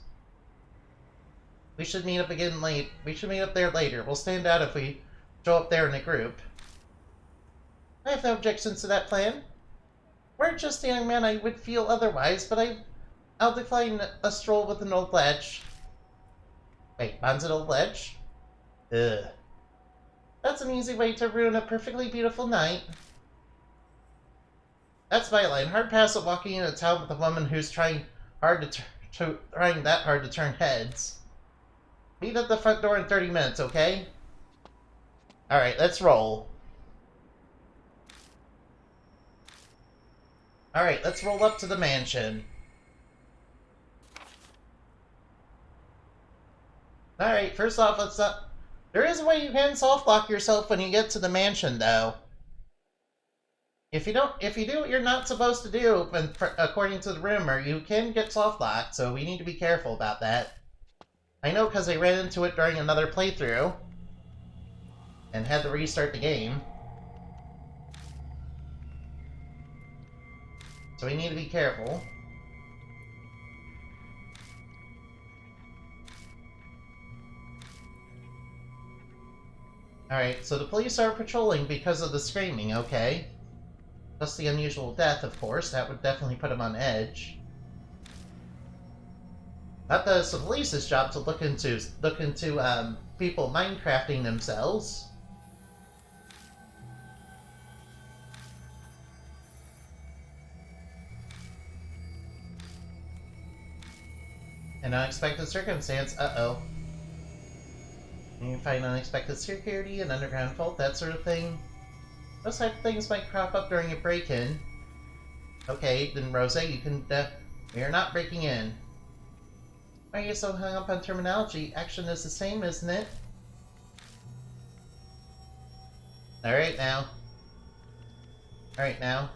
S1: We should meet up again late. We should meet up there later. We'll stand out if we show up there in a group. I have no objections to that plan. We're just a young man, I would feel otherwise, but I'll decline a stroll with an old ledge. Wait, Bond's an old ledge? Ugh. That's an easy way to ruin a perfectly beautiful night. That's my line. Hard pass at walking into town with a woman who's trying that hard to turn heads. Meet at the front door in 30 minutes, okay? Alright, let's roll. Alright, let's roll up to the mansion. Alright, first off, let's not... There is a way you can soft lock yourself when you get to the mansion, though. If you do what you're not supposed to do, according to the rumor, you can get soft locked, so we need to be careful about that. I know because I ran into it during another playthrough, and had to restart the game. So we need to be careful. Alright, so the police are patrolling because of the screaming, okay? Plus the unusual death, of course. That would definitely put them on edge. Not that it's the police's job to look into people Minecrafting themselves. An unexpected circumstance. Uh-oh. You can find unexpected security, an underground vault, that sort of thing. Those type of things might crop up during a break-in. Okay, then Rose, you can... we are not breaking in. Why are you so hung up on terminology? Action is the same, isn't it? Alright now. Alright now.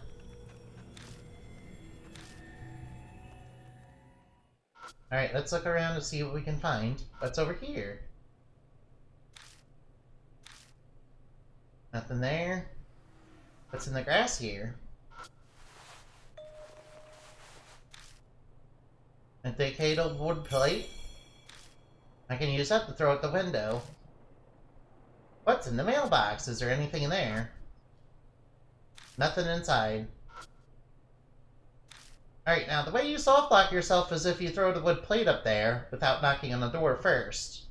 S1: Alright, let's look around and see what we can find. What's over here? Nothing there. What's in the grass here? A decayed old wood plate? I can use that to throw out the window. What's in the mailbox? Is there anything in there? Nothing inside. Alright, now the way you soft lock yourself is if you throw the wood plate up there without knocking on the door first.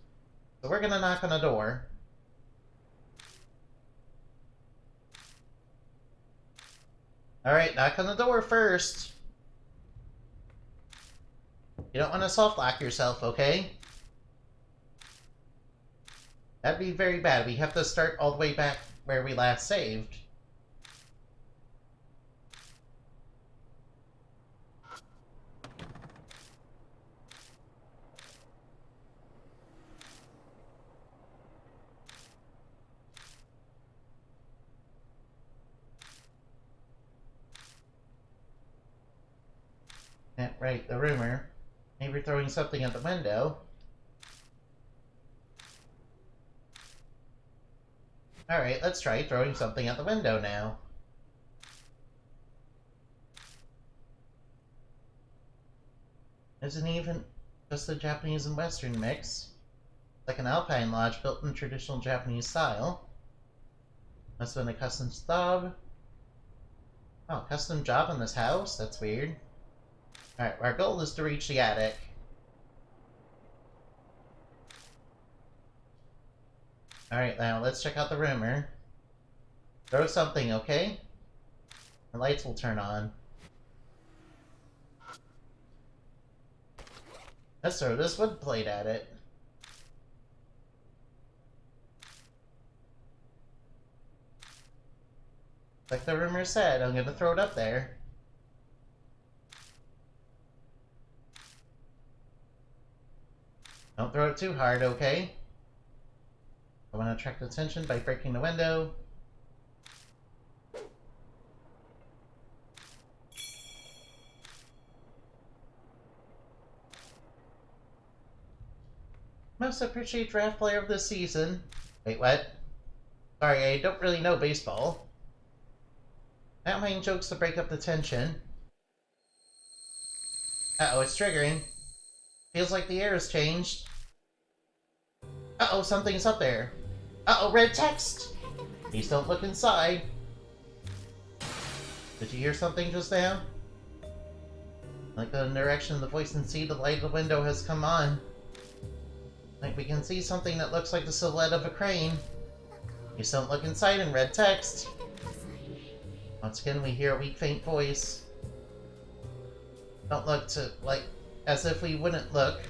S1: So we're gonna knock on the door. Alright, knock on the door first. You don't want to soft lock yourself, okay? That'd be very bad. We have to start all the way back where we last saved. Yeah, right, the rumor. Maybe throwing something at the window. Alright, let's try throwing something at the window now. Isn't even just a Japanese and Western mix. Like an alpine lodge built in traditional Japanese style. Must have been a custom job. Oh, custom job in this house? That's weird. Alright, our goal is to reach the attic. Alright, now let's check out the rumor. Throw something, okay? The lights will turn on. Let's throw this wood plate at it. Like the rumor said, I'm gonna throw it up there. Don't throw it too hard, okay? I want to attract attention by breaking the window. Most appreciate draft player of the season. Wait, what? Sorry, I don't really know baseball. Not making jokes to break up the tension. Uh-oh, it's triggering. Feels like the air has changed. Uh-oh, something's up there. Uh-oh, red text! Please don't look inside. Did you hear something just now? Like the direction of the voice and see the light of the window has come on. Like we can see something that looks like the silhouette of a crane. Please don't look inside in red text. Once again, we hear a weak, faint voice. Don't look to, like, as if we wouldn't look.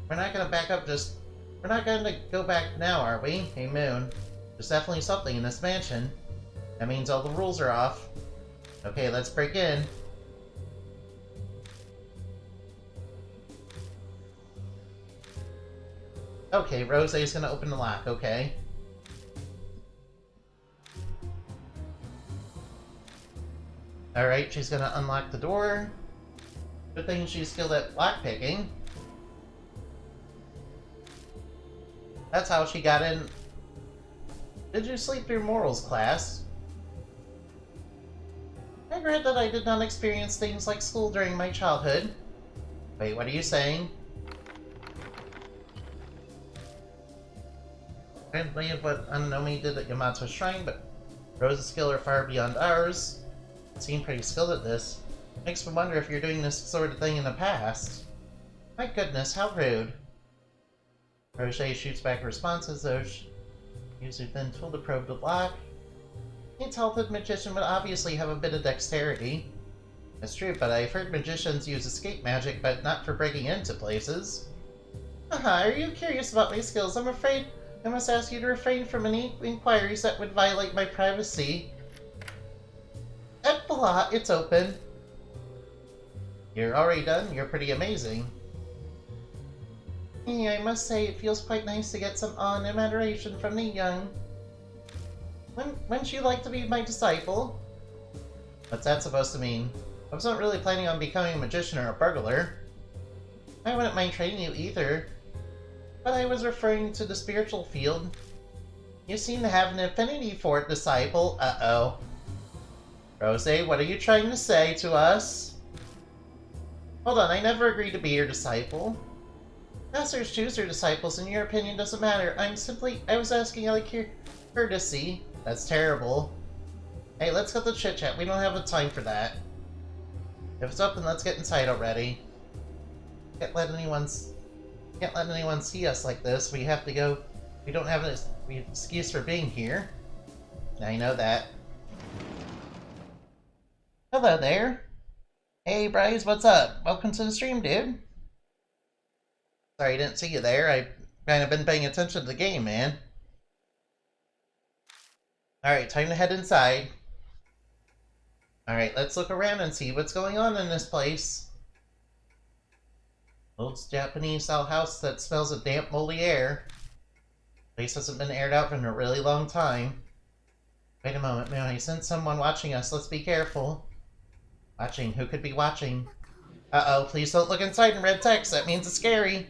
S1: We're not gonna back up just... We're not gonna go back now, are we? Hey, Moon. There's definitely something in this mansion. That means all the rules are off. Okay, let's break in. Okay, Rosé's gonna open the lock, okay. Alright, she's gonna unlock the door. Good thing she's skilled at lockpicking. That's how she got in. Did you sleep through morals class? I regret that I did not experience things like school during my childhood. Wait, what are you saying? I believe what Anomi did at Yamato's shrine, but Rose's skill are far beyond ours. You seem pretty skilled at this. Makes me wonder if you're doing this sort of thing in the past. My goodness, how rude. Roger shoots back responses, though she uses her thin tool to probe the lock. A talented magician would obviously have a bit of dexterity. That's true, but I've heard magicians use escape magic, but not for breaking into places. Are you curious about my skills? I'm afraid I must ask you to refrain from any inquiries that would violate my privacy. Blah, it's open. You're already done? You're pretty amazing. Yeah, I must say, it feels quite nice to get some awe and admiration from the young. Wouldn't you like to be my disciple? What's that supposed to mean? I wasn't really planning on becoming a magician or a burglar. I wouldn't mind training you either. But I was referring to the spiritual field. You seem to have an affinity for it, disciple. Uh-oh. Rosé, what are you trying to say to us? Hold on, I never agreed to be your disciple. Masters choose their disciples, and your opinion doesn't matter. I was asking out of courtesy. That's terrible. Hey, let's cut the chit-chat. We don't have the time for that. If it's open, let's get inside already. Can't let anyone see us like this. We have to go. We don't have an excuse for being here. I know that. Hello there. Hey, Bryce, what's up? Welcome to the stream, dude. Sorry I didn't see you there. I've kind of been paying attention to the game, man. Alright, time to head inside. Alright, let's look around and see what's going on in this place. Old Japanese-style house that smells of damp, moldy air. Place hasn't been aired out in a really long time. Wait a moment, man. I sense someone watching us. Let's be careful. Watching? Who could be watching? Uh-oh, please don't look inside in red text. That means it's scary.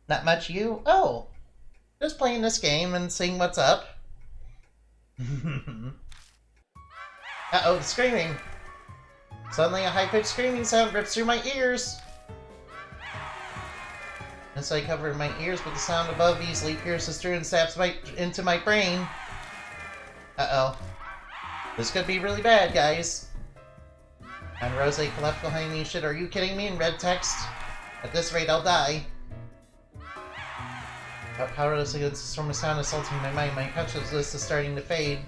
S1: Not much you? Oh. Just playing this game and seeing what's up. Uh-oh, the screaming. Suddenly a high-pitched screaming sound rips through my ears. As I cover my ears, but the sound above easily pierces through and saps into my brain. Uh-oh. This could be really bad, guys. And Rosé left behind me. Shit, are you kidding me? In red text? At this rate, I'll die. Powerless against the storm of sound assaulting my mind. My consciousness is starting to fade.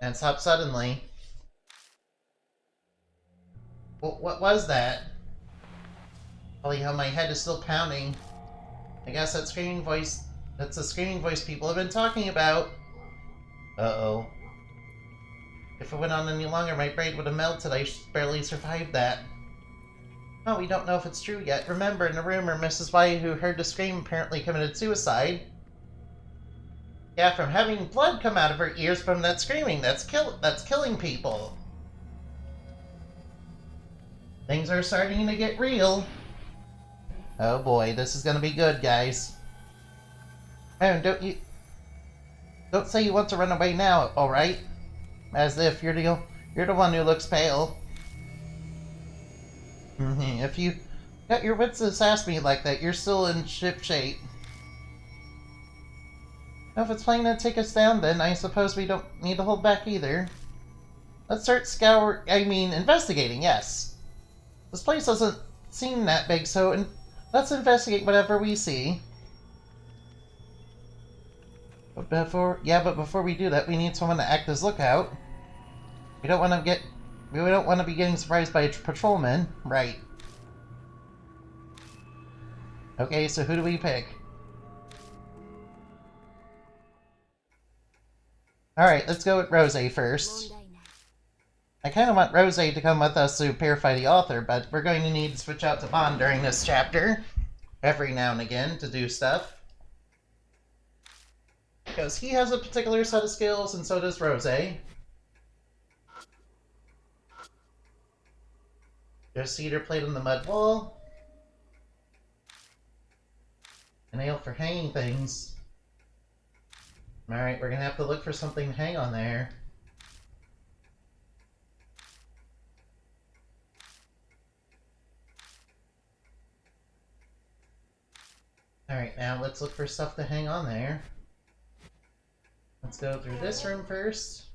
S1: And stop suddenly. What was that? Holy hell, my head is still pounding. I guess that screaming voice... That's the screaming voice people have been talking about. Uh-oh. If it went on any longer, my brain would have melted. I barely survived that. Oh, we don't know if it's true yet. Remember, in the rumor, Mrs. Y, who heard the scream, apparently committed suicide. Yeah, from having blood come out of her ears from that screaming. That's killing people. Things are starting to get real. Oh boy, this is gonna be good, guys. Oh, don't say you want to run away now, alright? As if you're the one who looks pale. If you got your wits to ask me like that, you're still in ship shape. Now, if it's planning to take us down, then I suppose we don't need to hold back either. Let's start investigating, yes. This place doesn't seem that big, so let's investigate whatever we see. But before we do that, we need someone to act as lookout. We don't want to be getting surprised by a patrolman, right? Okay, so who do we pick? Alright, let's go with Rose first. I kind of want Rose to come with us to purify the author, but we're going to need to switch out to Bond during this chapter. Every now and again to do stuff. Because he has a particular set of skills, and so does Rose. There's cedar plate on the mud wall. A nail for hanging things. Alright, we're gonna have to look for something to hang on there. Alright, now let's look for stuff to hang on there. Let's go through this room first.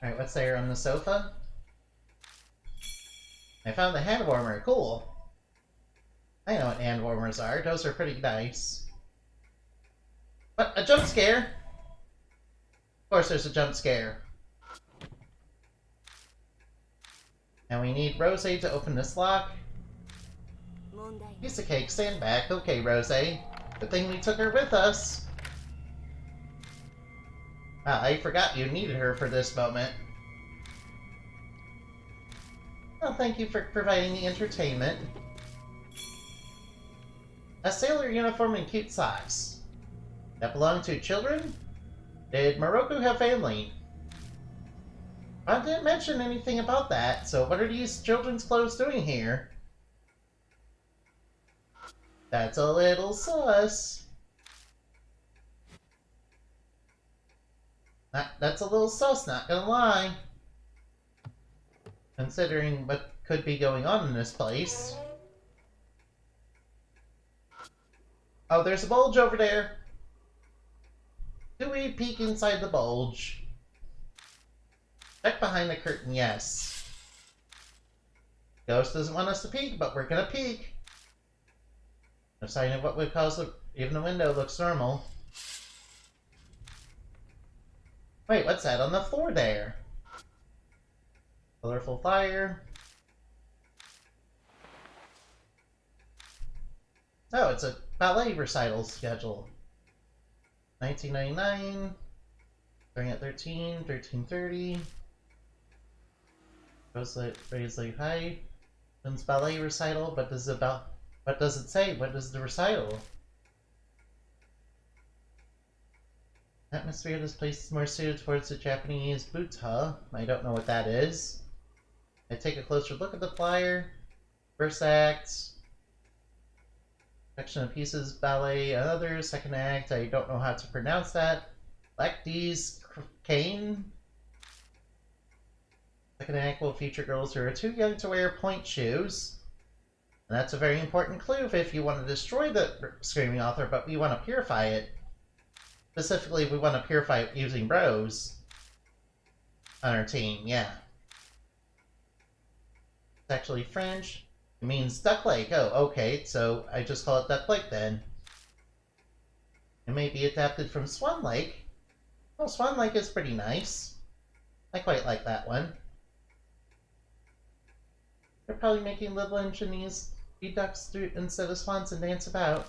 S1: Alright, what's there on the sofa? I found the hand warmer. Cool. I know what hand warmers are. Those are pretty nice. What? A jump scare? Of course there's a jump scare. And we need Rose to open this lock. Piece of cake, stand back. Okay, Rose. Good thing we took her with us. Ah, I forgot you needed her for this moment. Well, thank you for providing the entertainment. A sailor uniform and cute socks. That belong to children? Did Moroku have family? I didn't mention anything about that, so what are these children's clothes doing here? That's a little sus. That's a little sus, not gonna lie. Considering what could be going on in this place. Oh, there's a bulge over there. Do we peek inside the bulge? Check behind the curtain, yes. Ghost doesn't want us to peek, but we're gonna peek. No sign of what would cause even the window looks normal. Wait, what's that on the floor there? Colorful fire. Oh, it's a ballet recital schedule. 1999. Starting at 13, 13:30. Raise like high. It's ballet recital, but what does it say? What is the recital? Atmosphere of this place is more suited towards the Japanese buta. I don't know what that is. I take a closer look at the flyer. First act. Section of pieces, ballet, another. Second act, I don't know how to pronounce that. Lactes Kane. Second act will feature girls who are too young to wear point shoes. And that's a very important clue if you want to destroy the screaming author, but we want to purify it. Specifically, we want to purify it using Rose on our team, yeah. It's actually French. It means Duck Lake. Oh, okay, so I just call it Duck Lake then. It may be adapted from Swan Lake. Oh, Swan Lake is pretty nice. I quite like that one. They're probably making little engineers be ducks through instead of swans and dance about.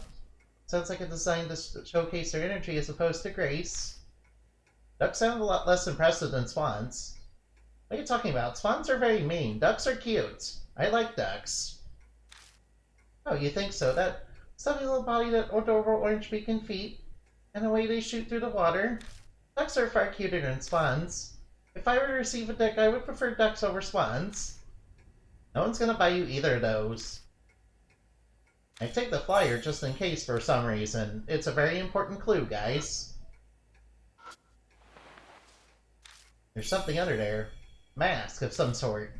S1: Sounds like a design to showcase their energy as opposed to grace. Ducks sound a lot less impressive than swans. What are you talking about? Swans are very mean. Ducks are cute. I like ducks. Oh, you think so? That stubby little body, that adorable orange beak and feet, and the way they shoot through the water. Ducks are far cuter than swans. If I were to receive a duck, I would prefer ducks over swans. No one's gonna buy you either of those. I take the flyer just in case for some reason. It's a very important clue, guys. There's something under there. Mask of some sort.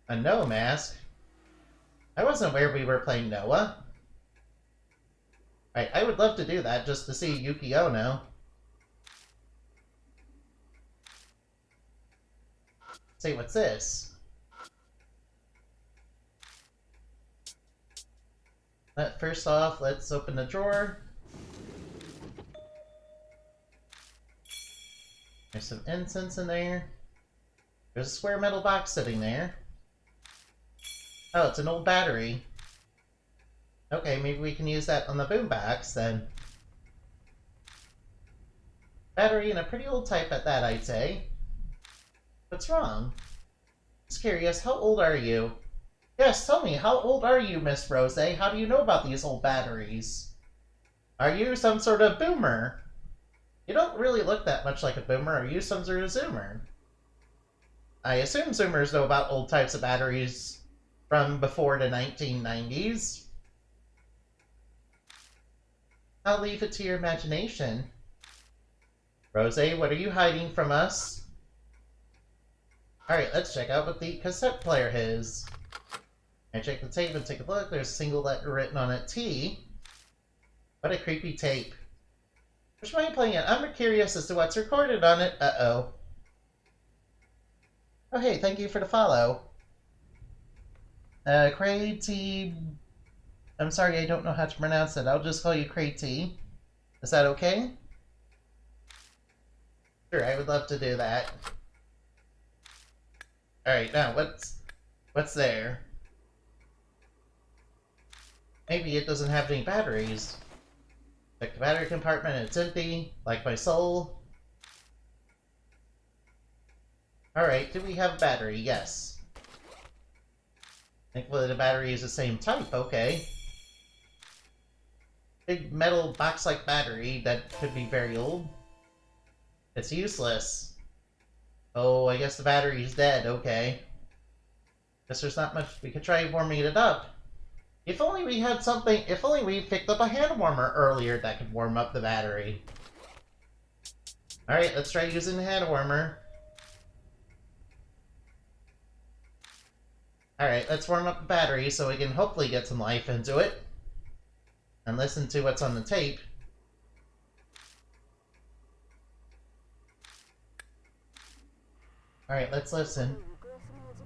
S1: A no mask? I wasn't aware we were playing Noah. Right, I would love to do that just to see Yuki Ono. Say, what's this? First off, let's open the drawer. There's some incense in there. There's a square metal box sitting there. Oh, it's an old battery. Okay, maybe we can use that on the boombox then. Battery and a pretty old type at that, I'd say. What's wrong? Just curious, how old are you? Yes, tell me, how old are you, Miss Rose? How do you know about these old batteries? Are you some sort of boomer? You don't really look that much like a boomer. Are you some sort of zoomer? I assume zoomers know about old types of batteries from before the 1990s. I'll leave it to your imagination. Rose, what are you hiding from us? Alright, let's check out what the cassette player is. I check the tape and take a look. There's a single letter written on it, T. What a creepy tape. Which one are you playing it? I'm curious as to what's recorded on it. Uh-oh. Oh, hey, thank you for the follow. Cray-T... I'm sorry, I don't know how to pronounce it. I'll just call you Cray-T. Is that okay? Sure, I would love to do that. Alright, now, what's there? Maybe it doesn't have any batteries. Check the battery compartment and it's empty, like my soul. Alright, do we have a battery? Yes. Thankfully the battery is the same type, okay. Big metal box-like battery that could be very old. It's useless. Oh, I guess the battery's dead, okay. Guess there's not much we could try warming it up. If only we had something, if only we picked up a hand warmer earlier that could warm up the battery. Alright, let's try using the hand warmer. Alright, let's warm up the battery so we can hopefully get some life into it. And listen to what's on the tape. Alright, let's listen.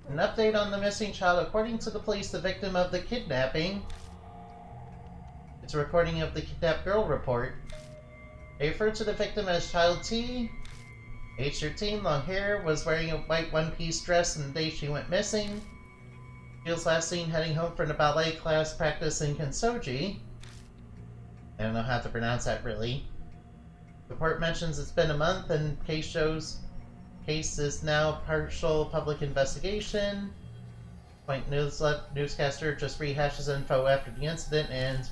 S1: An update on the missing child. According to the police, the victim of the kidnapping... It's a recording of the kidnapped girl report. They refer to the victim as Child T. Age 13, long hair, was wearing a white one-piece dress on the day she went missing. She was last seen heading home from the ballet class practice in Kensoji. I don't know how to pronounce that, really. The report mentions it's been a month and case is now partial public investigation. Point newscaster just rehashes info after the incident, and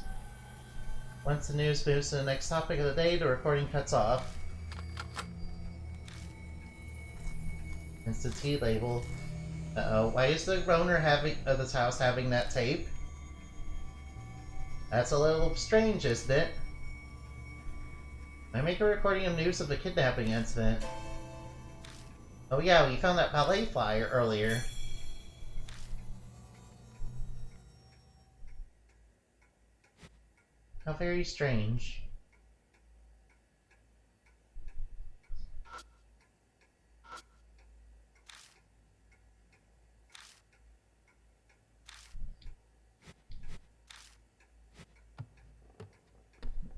S1: once the news moves to the next topic of the day, the recording cuts off. It's the T label. Uh-oh, why is the owner of this house having that tape? That's a little strange, isn't it? I make a recording of news of the kidnapping incident. Oh yeah, we found that ballet flyer earlier. How very strange.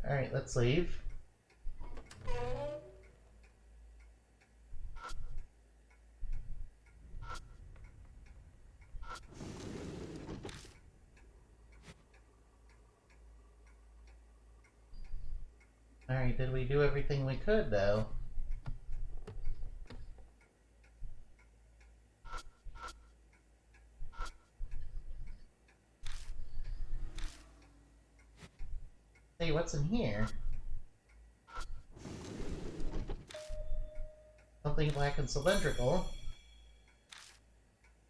S1: Alright, let's leave. Alright, did we do everything we could, though? Hey, what's in here? Something black and cylindrical.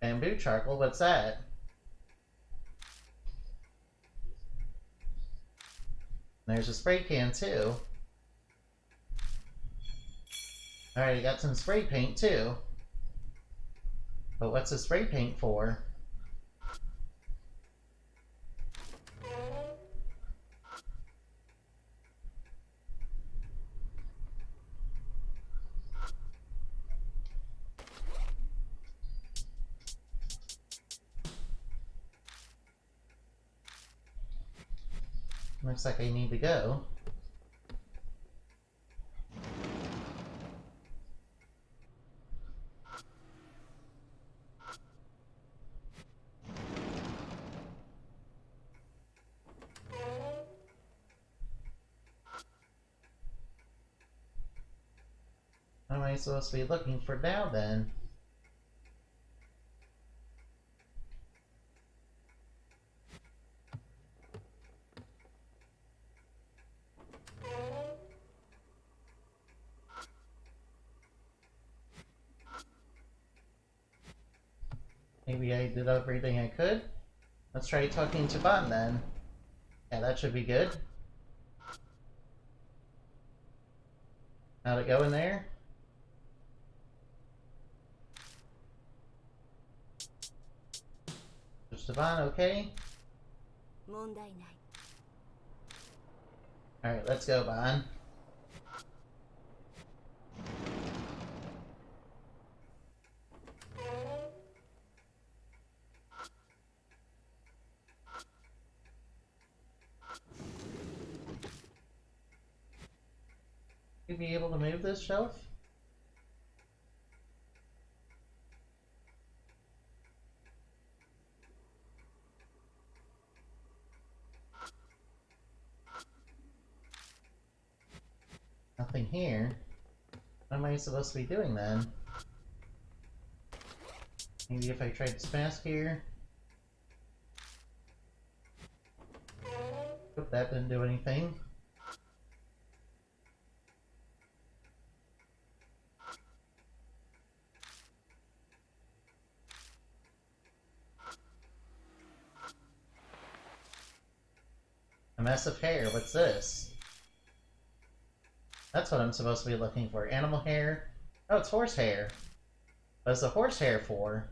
S1: Okay, bamboo charcoal. What's that? There's a spray can too. Alright, I got some spray paint too. But what's the spray paint for? Looks like I need to go. What am I supposed to be looking for now, then? Maybe I did everything I could? Let's try talking to Bon, then. Yeah, that should be good. How'd it go in there? Is Devon okay? Alright, let's go, Bon. You be able to move this shelf? Nothing here. What am I supposed to be doing then? Maybe if I try this mask here? Oop, that didn't do anything. A mess of hair, what's this? That's what I'm supposed to be looking for. Animal hair? Oh, it's horse hair. What is the horse hair for?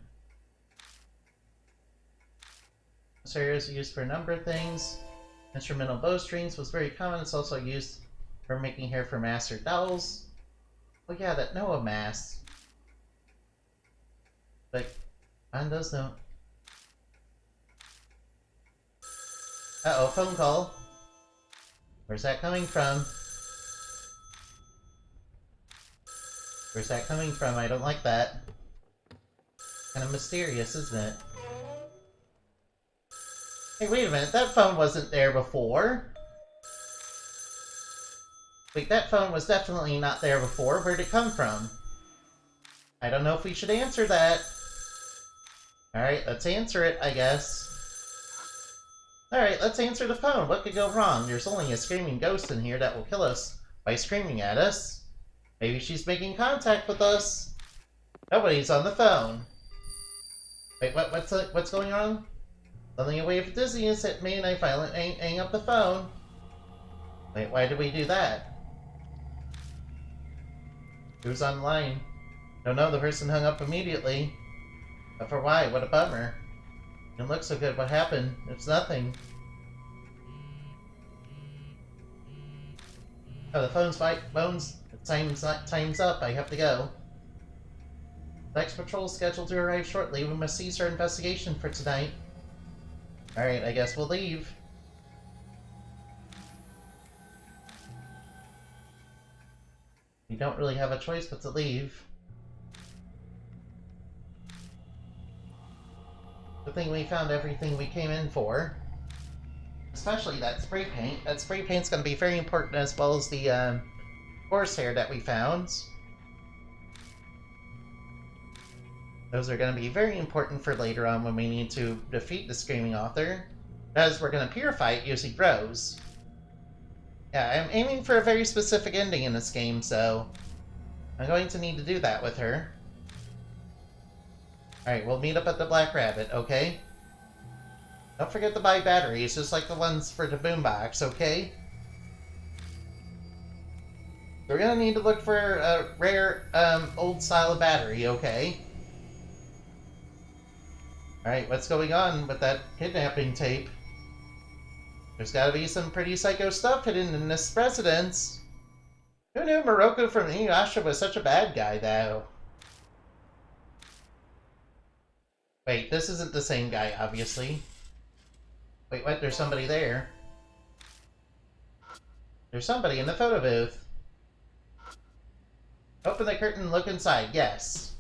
S1: This hair is used for a number of things. Instrumental bowstrings was very common. It's also used for making hair for masks or dolls. Oh yeah, that Noah mask. Like, mine does know. Uh-oh, phone call. Where's that coming from? Where's that coming from? I don't like that. Kind of mysterious, isn't it? Hey, wait a minute. That phone wasn't there before. Wait, that phone was definitely not there before. Where'd it come from? I don't know if we should answer that. Alright, let's answer it, I guess. Alright, let's answer the phone. What could go wrong? There's only a screaming ghost in here that will kill us by screaming at us. Maybe she's making contact with us. Nobody's on the phone. Wait, what's going on? Suddenly a wave of dizziness hit me and I violently hang up the phone. Wait, why did we do that? Who's on the line? Don't know, the person hung up immediately. But for why? What a bummer. Didn't look so good. What happened? It's nothing. Oh, the phone's time's up. I have to go. Next patrol is scheduled to arrive shortly. We must cease our investigation for tonight. Alright, I guess we'll leave. We don't really have a choice but to leave. Good thing we found everything we came in for. Especially that spray paint. That spray paint's going to be very important, as well as the horsehair that we found. Those are going to be very important for later on when we need to defeat the Screaming Author, as we're going to purify it using Rose. Yeah, I'm aiming for a very specific ending in this game, so I'm going to need to do that with her. Alright, we'll meet up at the Black Rabbit, okay? Don't forget to buy batteries, just like the ones for the boombox, okay? We're gonna need to look for a rare, old style of battery, okay? Alright, what's going on with that kidnapping tape? There's gotta be some pretty psycho stuff hidden in this residence. Who knew Morocco from Inuyasha was such a bad guy, though? Wait, this isn't the same guy, obviously. Wait, what? There's somebody there. There's somebody in the photo booth. Open the curtain and look inside. Yes.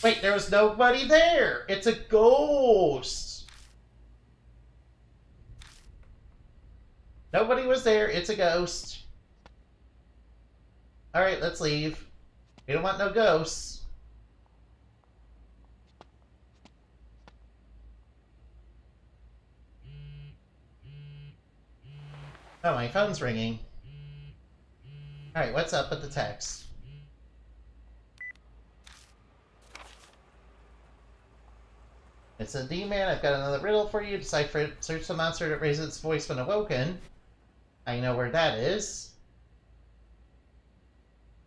S1: Wait, there was nobody there! It's a ghost! Nobody was there. It's a ghost. Alright, let's leave. We don't want no ghosts. Oh, my phone's ringing. Alright, what's up with the text? It's a D-Man. I've got another riddle for you. Decipher it. Search the monster that raises its voice when awoken. I know where that is.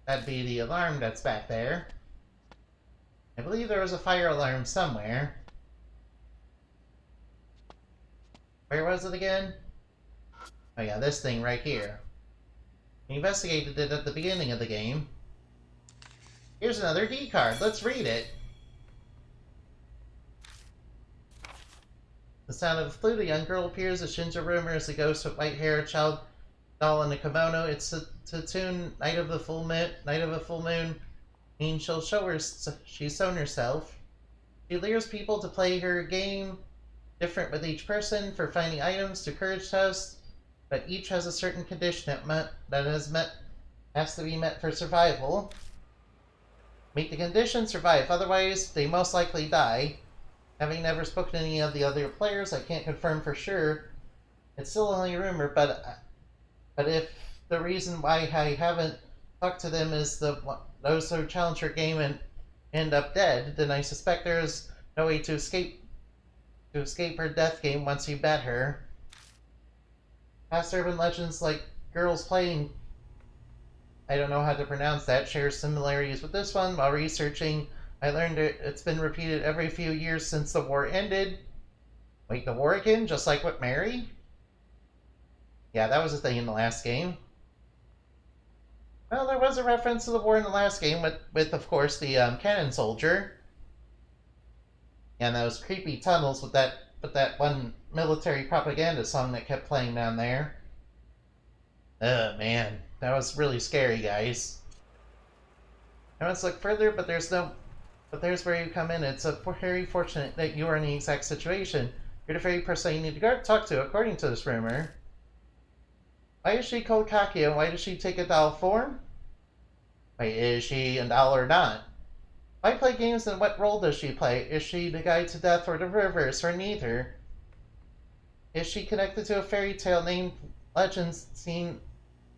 S1: That'd be the alarm that's back there. I believe there was a fire alarm somewhere. Where was it again? Oh yeah, this thing right here. We investigated it at the beginning of the game. Here's another D card. Let's read it. The sound of a flute, a young girl appears. A Shinja rumor is a ghost with white hair, a child doll in a kimono. It's to tune Night of a Full Moon. Means she'll show her she's sewn herself. She lures people to play her game, different with each person, for finding items to courage tests, but each has a certain condition that has to be met for survival. Meet the condition, survive. Otherwise, they most likely die. Having never spoken to any of the other players, I can't confirm for sure. It's still only a rumor, but if the reason why I haven't talked to them is those who challenge her game and end up dead, then I suspect there's no way to escape her death game once you bet her. Past urban legends like girls playing, I don't know how to pronounce that, share similarities with this one. While researching, I learned it's been repeated every few years since the war ended. Wait, the war again? Just like with Mary? Yeah, that was a thing in the last game. Well, there was a reference to the war in the last game with of course, the cannon soldier. And those creepy tunnels with that one military propaganda song that kept playing down there. Oh, man. That was really scary, guys. Now let's look further, but there's where you come in. It's very fortunate that you are in the exact situation. You're the very person you need to go talk to, according to this rumor. Why is she called Kakia? Why does she take a doll form? Wait, is she a doll or not? Why play games and what role does she play? Is she the guide to death or the reverse, or neither? Is she connected to a fairy tale named Legends seen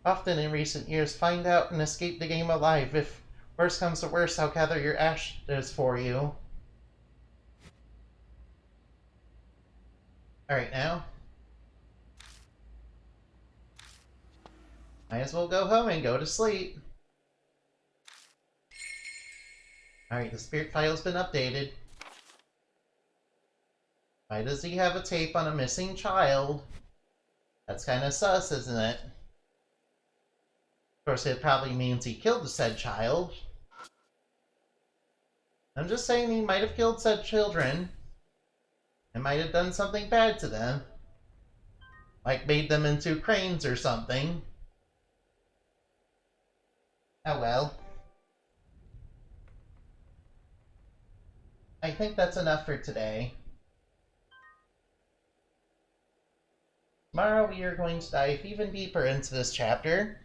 S1: often in recent years? Find out and escape the game alive. If worse comes to worse, I'll gather your ashes for you. Alright now. Might as well go home and go to sleep. Alright, the spirit file's been updated. Why does he have a tape on a missing child? That's kind of sus, isn't it? Of course, it probably means he killed the said child. I'm just saying he might have killed said children. And might have done something bad to them. Like made them into cranes or something. Oh well. I think that's enough for today. Tomorrow we are going to dive even deeper into this chapter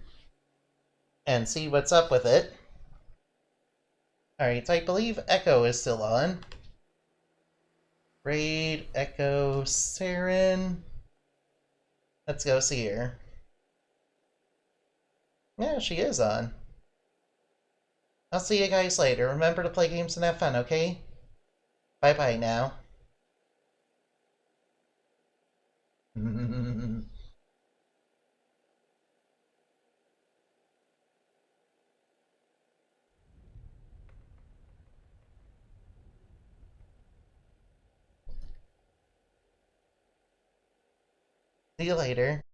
S1: and see what's up with it. Alright, I believe Echo is still on. Raid, Echo, Saren. Let's go see her. Yeah, she is on. I'll see you guys later. Remember to play games and have fun, okay? Bye-bye now. See you later.